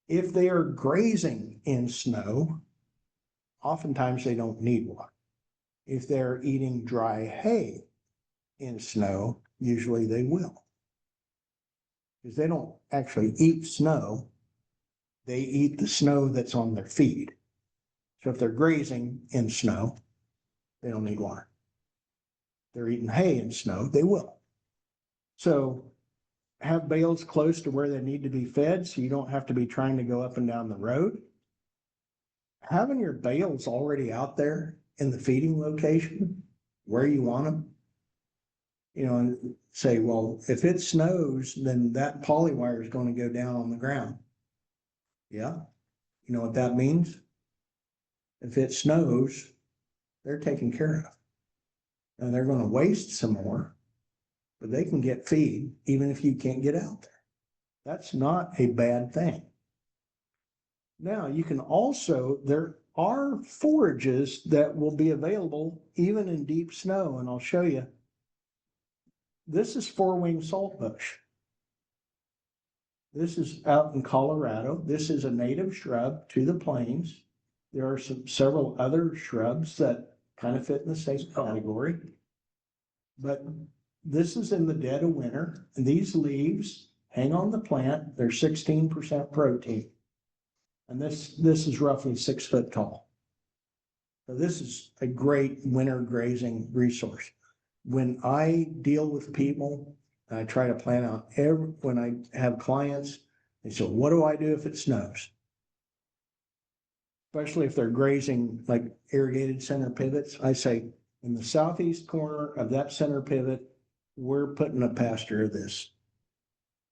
if they are grazing in snow, oftentimes they don't need water. If they're eating dry hay in snow, usually they will. Because they don't actually eat snow, they eat the snow that's on their feed. So if they're grazing in snow, they don't need water. If they're eating hay in snow, they will. So have bales close to where they need to be fed so you don't have to be trying to go up and down the road. Having your bales already out there in the feeding location where you want them, you know, and say, well, if it snows, then that poly wire is going to go down on the ground. Yeah. You know what that means? If it snows, they're taken care of. And they're going to waste some more, but they can get feed even if you can't get out there. That's not a bad thing. Now, you can also, there are forages that will be available even in deep snow, and I'll show you. This is four-winged saltbush. This is out in Colorado. This is a native shrub to the plains. There are several other shrubs that kind of fit in the same category. But this is in the dead of winter, and these leaves hang on the plant. They're 16% protein. And this is roughly 6 foot tall. So this is a great winter grazing resource. When I deal with people, I try to plan out when I have clients, they say, what do I do if it snows? Especially if they're grazing like irrigated center pivots. I say, in the southeast corner of that center pivot, we're putting a pasture of this.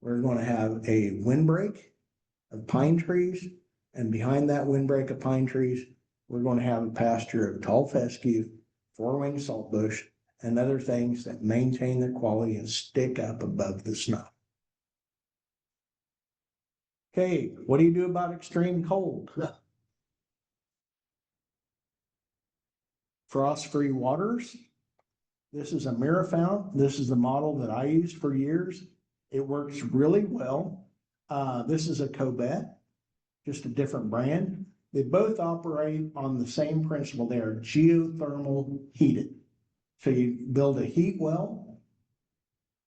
We're going to have a windbreak of pine trees, and behind that windbreak of pine trees, we're going to have a pasture of tall fescue, four-winged saltbush, and other things that maintain their quality and stick up above the snow. Okay, what do you do about extreme cold? Frost-free waters. This is a Mirafound. This is the model that I used for years. It works really well. This is a Cobet, just a different brand. They both operate on the same principle. They are geothermal heated. So you build a heat well.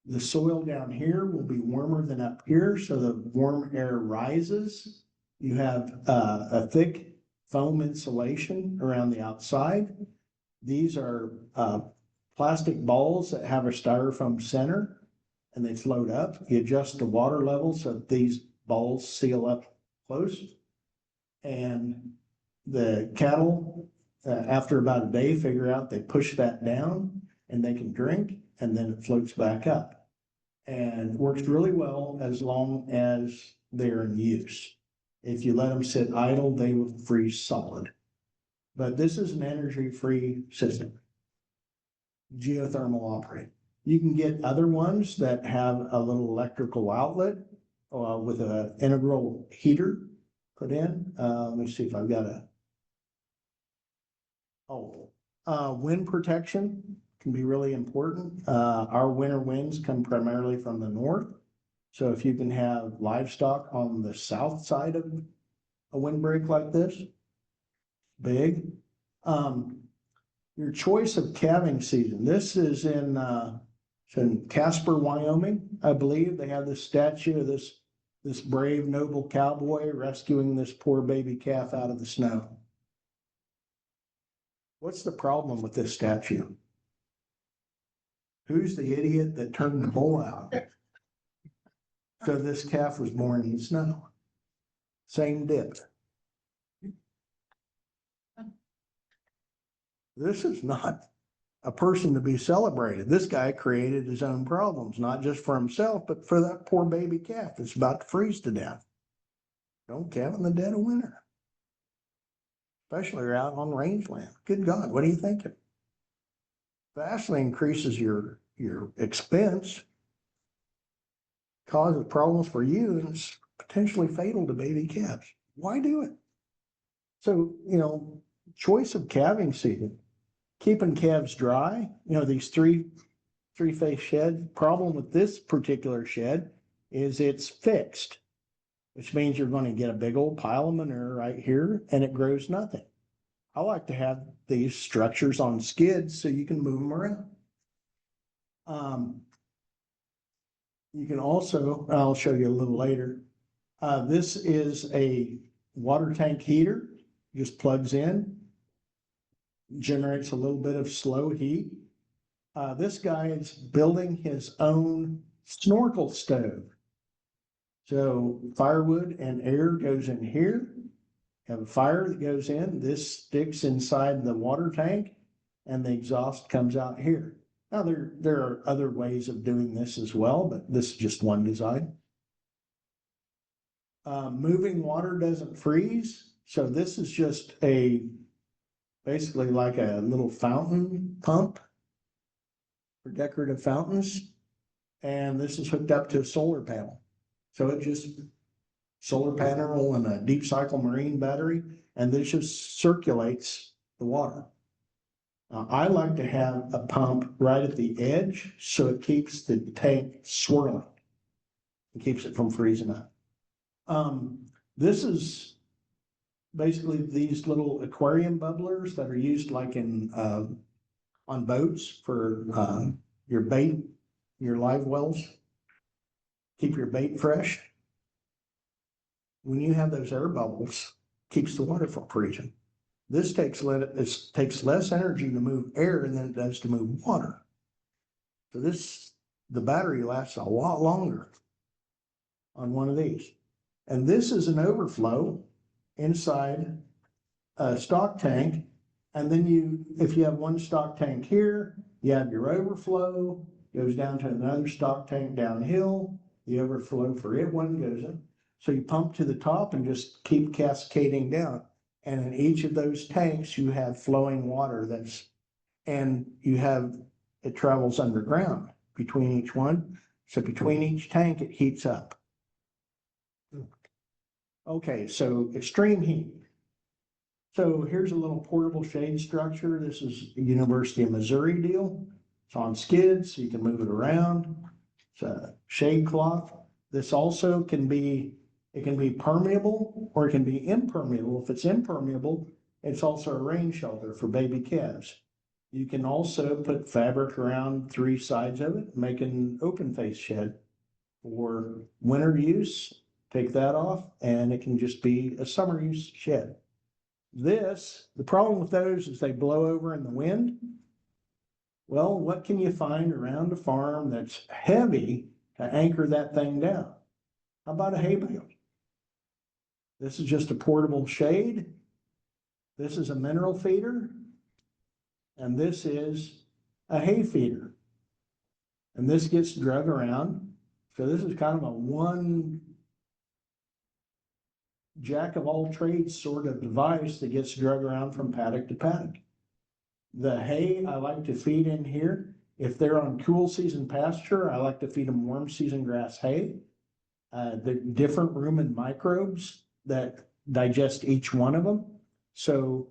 The soil down here will be warmer than up here, so the warm air rises. You have a thick foam insulation around the outside. These are plastic balls that have a styrofoam center. and they float up. You adjust the water level so that these balls seal up close. And the cattle, after about a day, figure out they push that down and they can drink, and then it floats back up. And works really well as long as they're in use. If you let them sit idle, they will freeze solid. But this is an energy-free system. Geothermal operated. You can get other ones that have a little electrical outlet with an integral heater put in. Let me see if I've got wind protection can be really important. Our winter winds come primarily from the north. So if you can have livestock on the south side of a windbreak like this, big. Your choice of calving season. This is in Casper, Wyoming, I believe. They have this statue of this brave, noble cowboy rescuing this poor baby calf out of the snow. What's the problem with this statue? Who's the idiot that turned the bull out? So this calf was born in the snow. Same dip. This is not a person to be celebrated. This guy created his own problems, not just for himself, but for that poor baby calf that's about to freeze to death. Don't calve in the dead of winter. Especially out on rangeland. Good God, what are you thinking? Vastly increases your expense, causes problems for you, and it's potentially fatal to baby calves. Why do it? So, choice of calving season. Keeping calves dry, these three-phase shed. Problem with this particular shed is it's fixed, which means you're going to get a big old pile of manure right here and it grows nothing. I like to have these structures on skids so you can move them around. You can also, I'll show you a little later. This is a water tank heater, just plugs in. Generates a little bit of slow heat. This guy is building his own snorkel stove. So firewood and air goes in here. Have a fire that goes in. This sticks inside the water tank and the exhaust comes out here. Now there are other ways of doing this as well, but this is just one design. Moving water doesn't freeze. So this is just basically like a little fountain pump for decorative fountains. And this is hooked up to a solar panel. So it just solar panel and a deep cycle marine battery, and this just circulates the water. I like to have a pump right at the edge so it keeps the tank swirling. It keeps it from freezing up. This is basically these little aquarium bubblers that are used like in on boats for your bait, your live wells. Keep your bait fresh. When you have those air bubbles, keeps the water from freezing. This takes less energy to move air than it does to move water. So the battery lasts a lot longer on one of these. And this is an overflow inside a stock tank. And then if you have one stock tank here, you have your overflow, goes down to another stock tank downhill. The overflow for it one goes in. So you pump to the top and just keep cascading down. And in each of those tanks, you have flowing water it travels underground between each one. So between each tank, it heats up. Okay, so extreme heat. So here's a little portable shade structure. This is a University of Missouri deal. It's on skids, so you can move it around. It's a shade cloth. This also can be permeable or it can be impermeable. If it's impermeable, it's also a rain shelter for baby calves. You can also put fabric around three sides of it, make an open face shed for winter use. Take that off and it can just be a summer use shed. The problem with those is they blow over in the wind. Well, what can you find around a farm that's heavy to anchor that thing down. How about a hay bale? This is just a portable shade. This is a mineral feeder. And this is a hay feeder. And this gets drug around. So this is kind of a one jack of all trades sort of device that gets drug around from paddock to paddock. The hay I like to feed in here. If they're on cool season pasture, I like to feed them warm season grass hay. The different rumen microbes that digest each one of them. So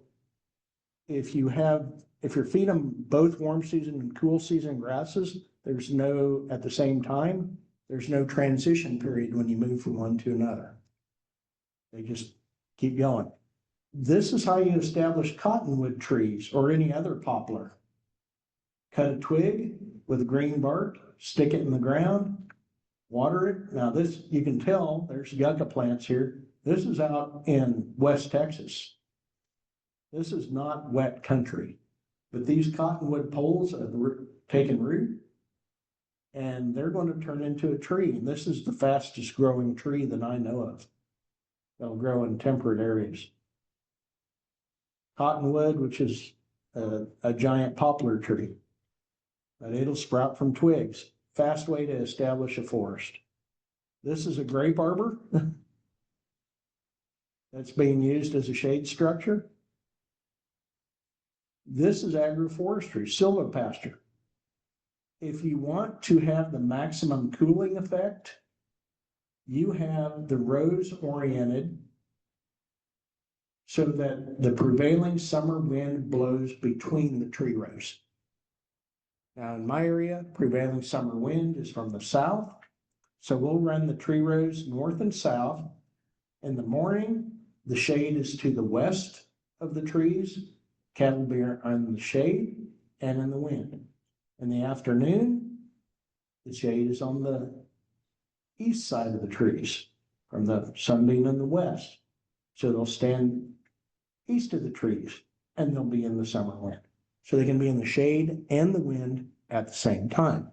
if you're feeding them both warm season and cool season grasses, at the same time, there's no transition period when you move from one to another. They just keep going. This is how you establish cottonwood trees or any other poplar. Cut a twig with green bark, stick it in the ground, water it. Now this, you can tell there's yucca plants here. This is out in West Texas. This is not wet country, but these cottonwood poles have taken root and they're going to turn into a tree. And this is the fastest growing tree that I know of. They'll grow in temperate areas. Cottonwood, which is a giant poplar tree, but it'll sprout from twigs. Fast way to establish a forest. This is a grape arbor that's being used as a shade structure. This is agroforestry, silvopasture. If you want to have the maximum cooling effect, you have the rows oriented so that the prevailing summer wind blows between the tree rows. Now in my area, prevailing summer wind is from the south. So we'll run the tree rows north and south. In the morning, the shade is to the west of the trees. Cattle will be on the shade and in the wind. In the afternoon, the shade is on the east side of the trees from the sunbeam in the west. So they'll stand east of the trees and they'll be in the summer wind. So they can be in the shade and the wind at the same time.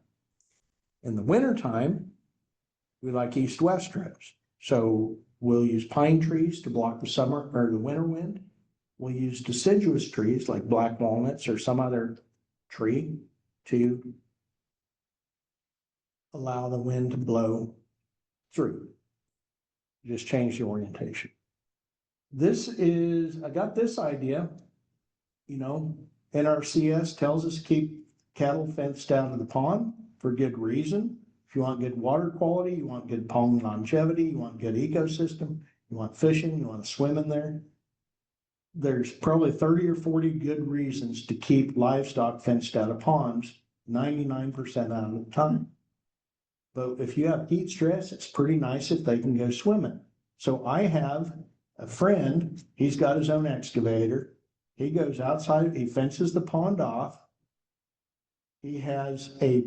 In the wintertime, we like east-west rows. So we'll use pine trees to block the summer or the winter wind. We'll use deciduous trees like black walnuts or some other tree to allow the wind to blow through. Just change the orientation. I got this idea, NRCS tells us to keep cattle fenced out of the pond for good reason. If you want good water quality, you want good pond longevity, you want good ecosystem, you want fishing, you want to swim in there. There's probably 30 or 40 good reasons to keep livestock fenced out of ponds 99% out of the time. But if you have heat stress, it's pretty nice if they can go swimming. So I have a friend, he's got his own excavator. He goes outside, he fences the pond off. He has a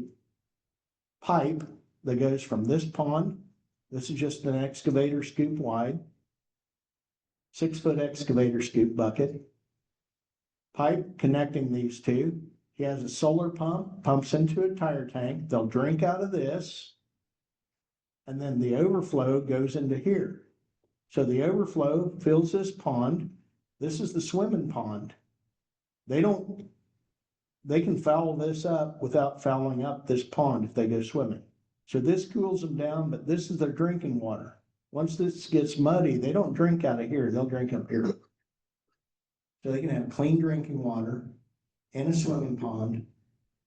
pipe that goes from this pond. This is just an excavator scoop wide, 6-foot excavator scoop bucket. Pipe connecting these two. He has a solar pump, pumps into a tire tank. They'll drink out of this. And then the overflow goes into here. So the overflow fills this pond. This is the swimming pond. They can foul this up without fouling up this pond if they go swimming. So this cools them down, but this is their drinking water. Once this gets muddy, they don't drink out of here. They'll drink up here. So they can have clean drinking water in a swimming pond.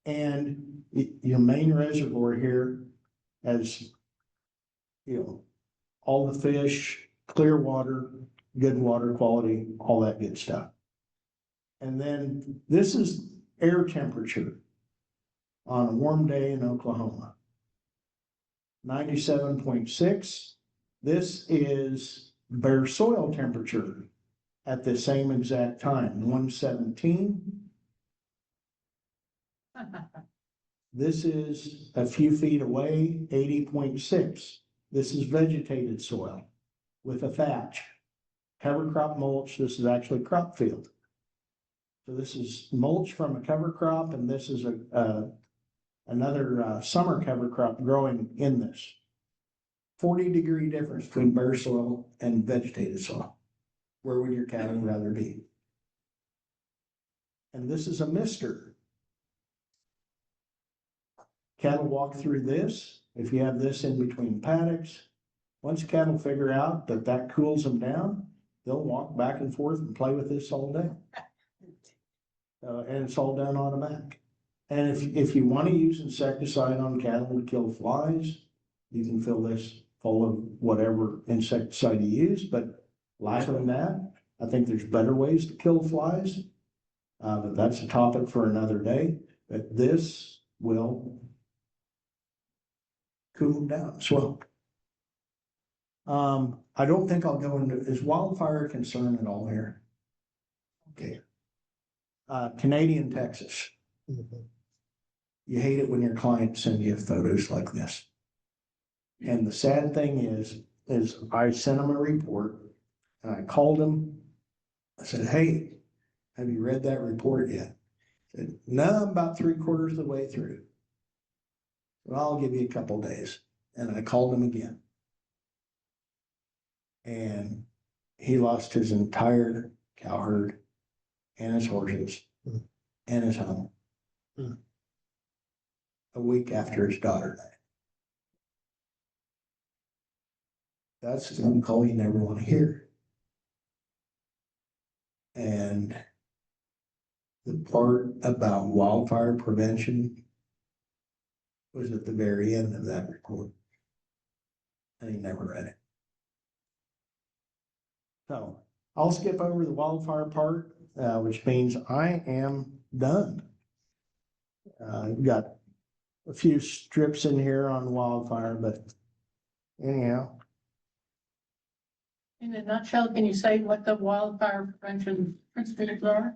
And your main reservoir here has, all the fish, clear water, good water quality, all that good stuff. And then this is air temperature on a warm day in Oklahoma. 97.6. This is bare soil temperature at the same exact time, 117. This is a few feet away, 80.6. This is vegetated soil with a thatch. Cover crop mulch, this is actually crop field. So this is mulch from a cover crop, and this is a another summer cover crop growing in this. 40-degree difference between bare soil and vegetated soil. Where would your cattle rather be? And this is a mister. Cattle walk through this. If you have this in between paddocks, once cattle figure out that that cools them down, they'll walk back and forth and play with this all day. And it's all done automatic. And if you want to use insecticide on cattle to kill flies, you can fill this full of whatever insecticide you use. But lacking that, I think there's better ways to kill flies. But that's a topic for another day. But this will cool them down as well. I don't think I'll go into, is wildfire a concern at all here? Okay. Canadian, Texas. You hate it when your client sends you photos like this. And the sad thing is I sent them a report and I called them. I said, hey, have you read that report yet? I said, no, I'm about 3/4 of the way through. Well, I'll give you a couple days. And I called him again. And he lost his entire cow herd and his horses and his home a week after his daughter died. That's the phone call you never want to hear. And the part about wildfire prevention was at the very end of that report. And he never read it. So I'll skip over the wildfire part, which means I am done. I've got a few strips in here on wildfire, but anyhow. In a nutshell, can you say what the wildfire prevention principles are?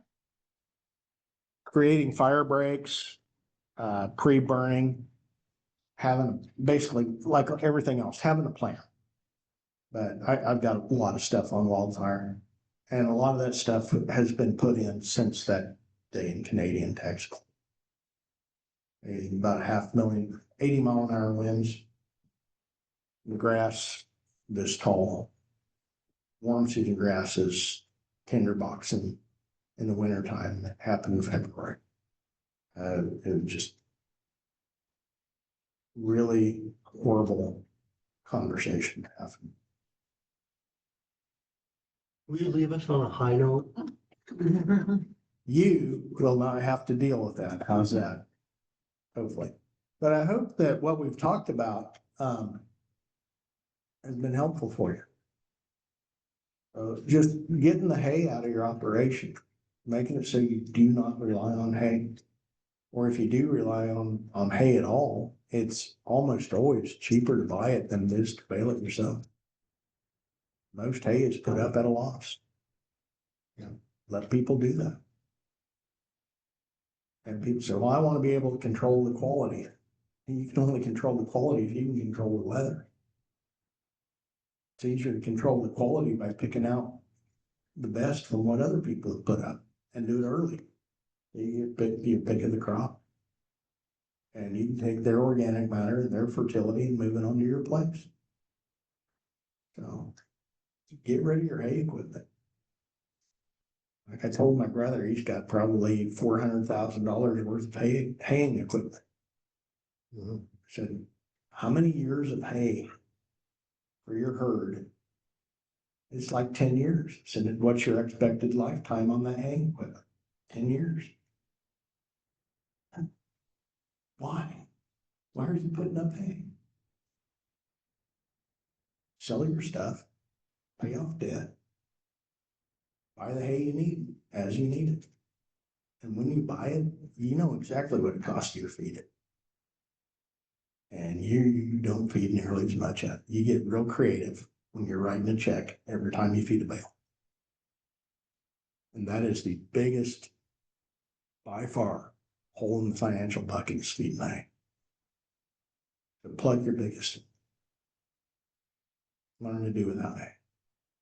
Creating fire breaks, pre-burning, having basically like everything else, having a plan. But I've got a lot of stuff on wildfire, and a lot of that stuff has been put in since that day in Canadian, Texas. About 500,000, 80-mile-an-hour winds. The grass this tall. Warm season grass is tinderboxing in the wintertime. That happened in February. It was just really horrible conversation to have. Will you leave us on a high note? You will not have to deal with that. How's that? Hopefully. But I hope that what we've talked about has been helpful for you. Just getting the hay out of your operation, making it so you do not rely on hay. Or if you do rely on hay at all, it's almost always cheaper to buy it than it is to bale it yourself. Most hay is put up at a loss. You know, let people do that. And people say, well, I want to be able to control the quality. And you can only control the quality if you can control the weather. It's easier to control the quality by picking out the best from what other people have put up and do it early. You pick of the crop. And you can take their organic matter and their fertility and move it onto your place. So get rid of your hay equipment. Like I told my brother, he's got probably $400,000 worth of haying equipment. I said, how many years of hay for your herd? It's like 10 years. I said, what's your expected lifetime on that haying equipment? 10 years. Why? Why are you putting up hay? Sell your stuff, pay off debt, buy the hay you need as you need it. And when you buy it, you know exactly what it costs you to feed it. And you don't feed nearly as much of it. You get real creative when you're writing a check every time you feed a bale. And that is the biggest, by far, hole in the financial bucket is feeding hay. So plug your biggest. Learn to do without hay.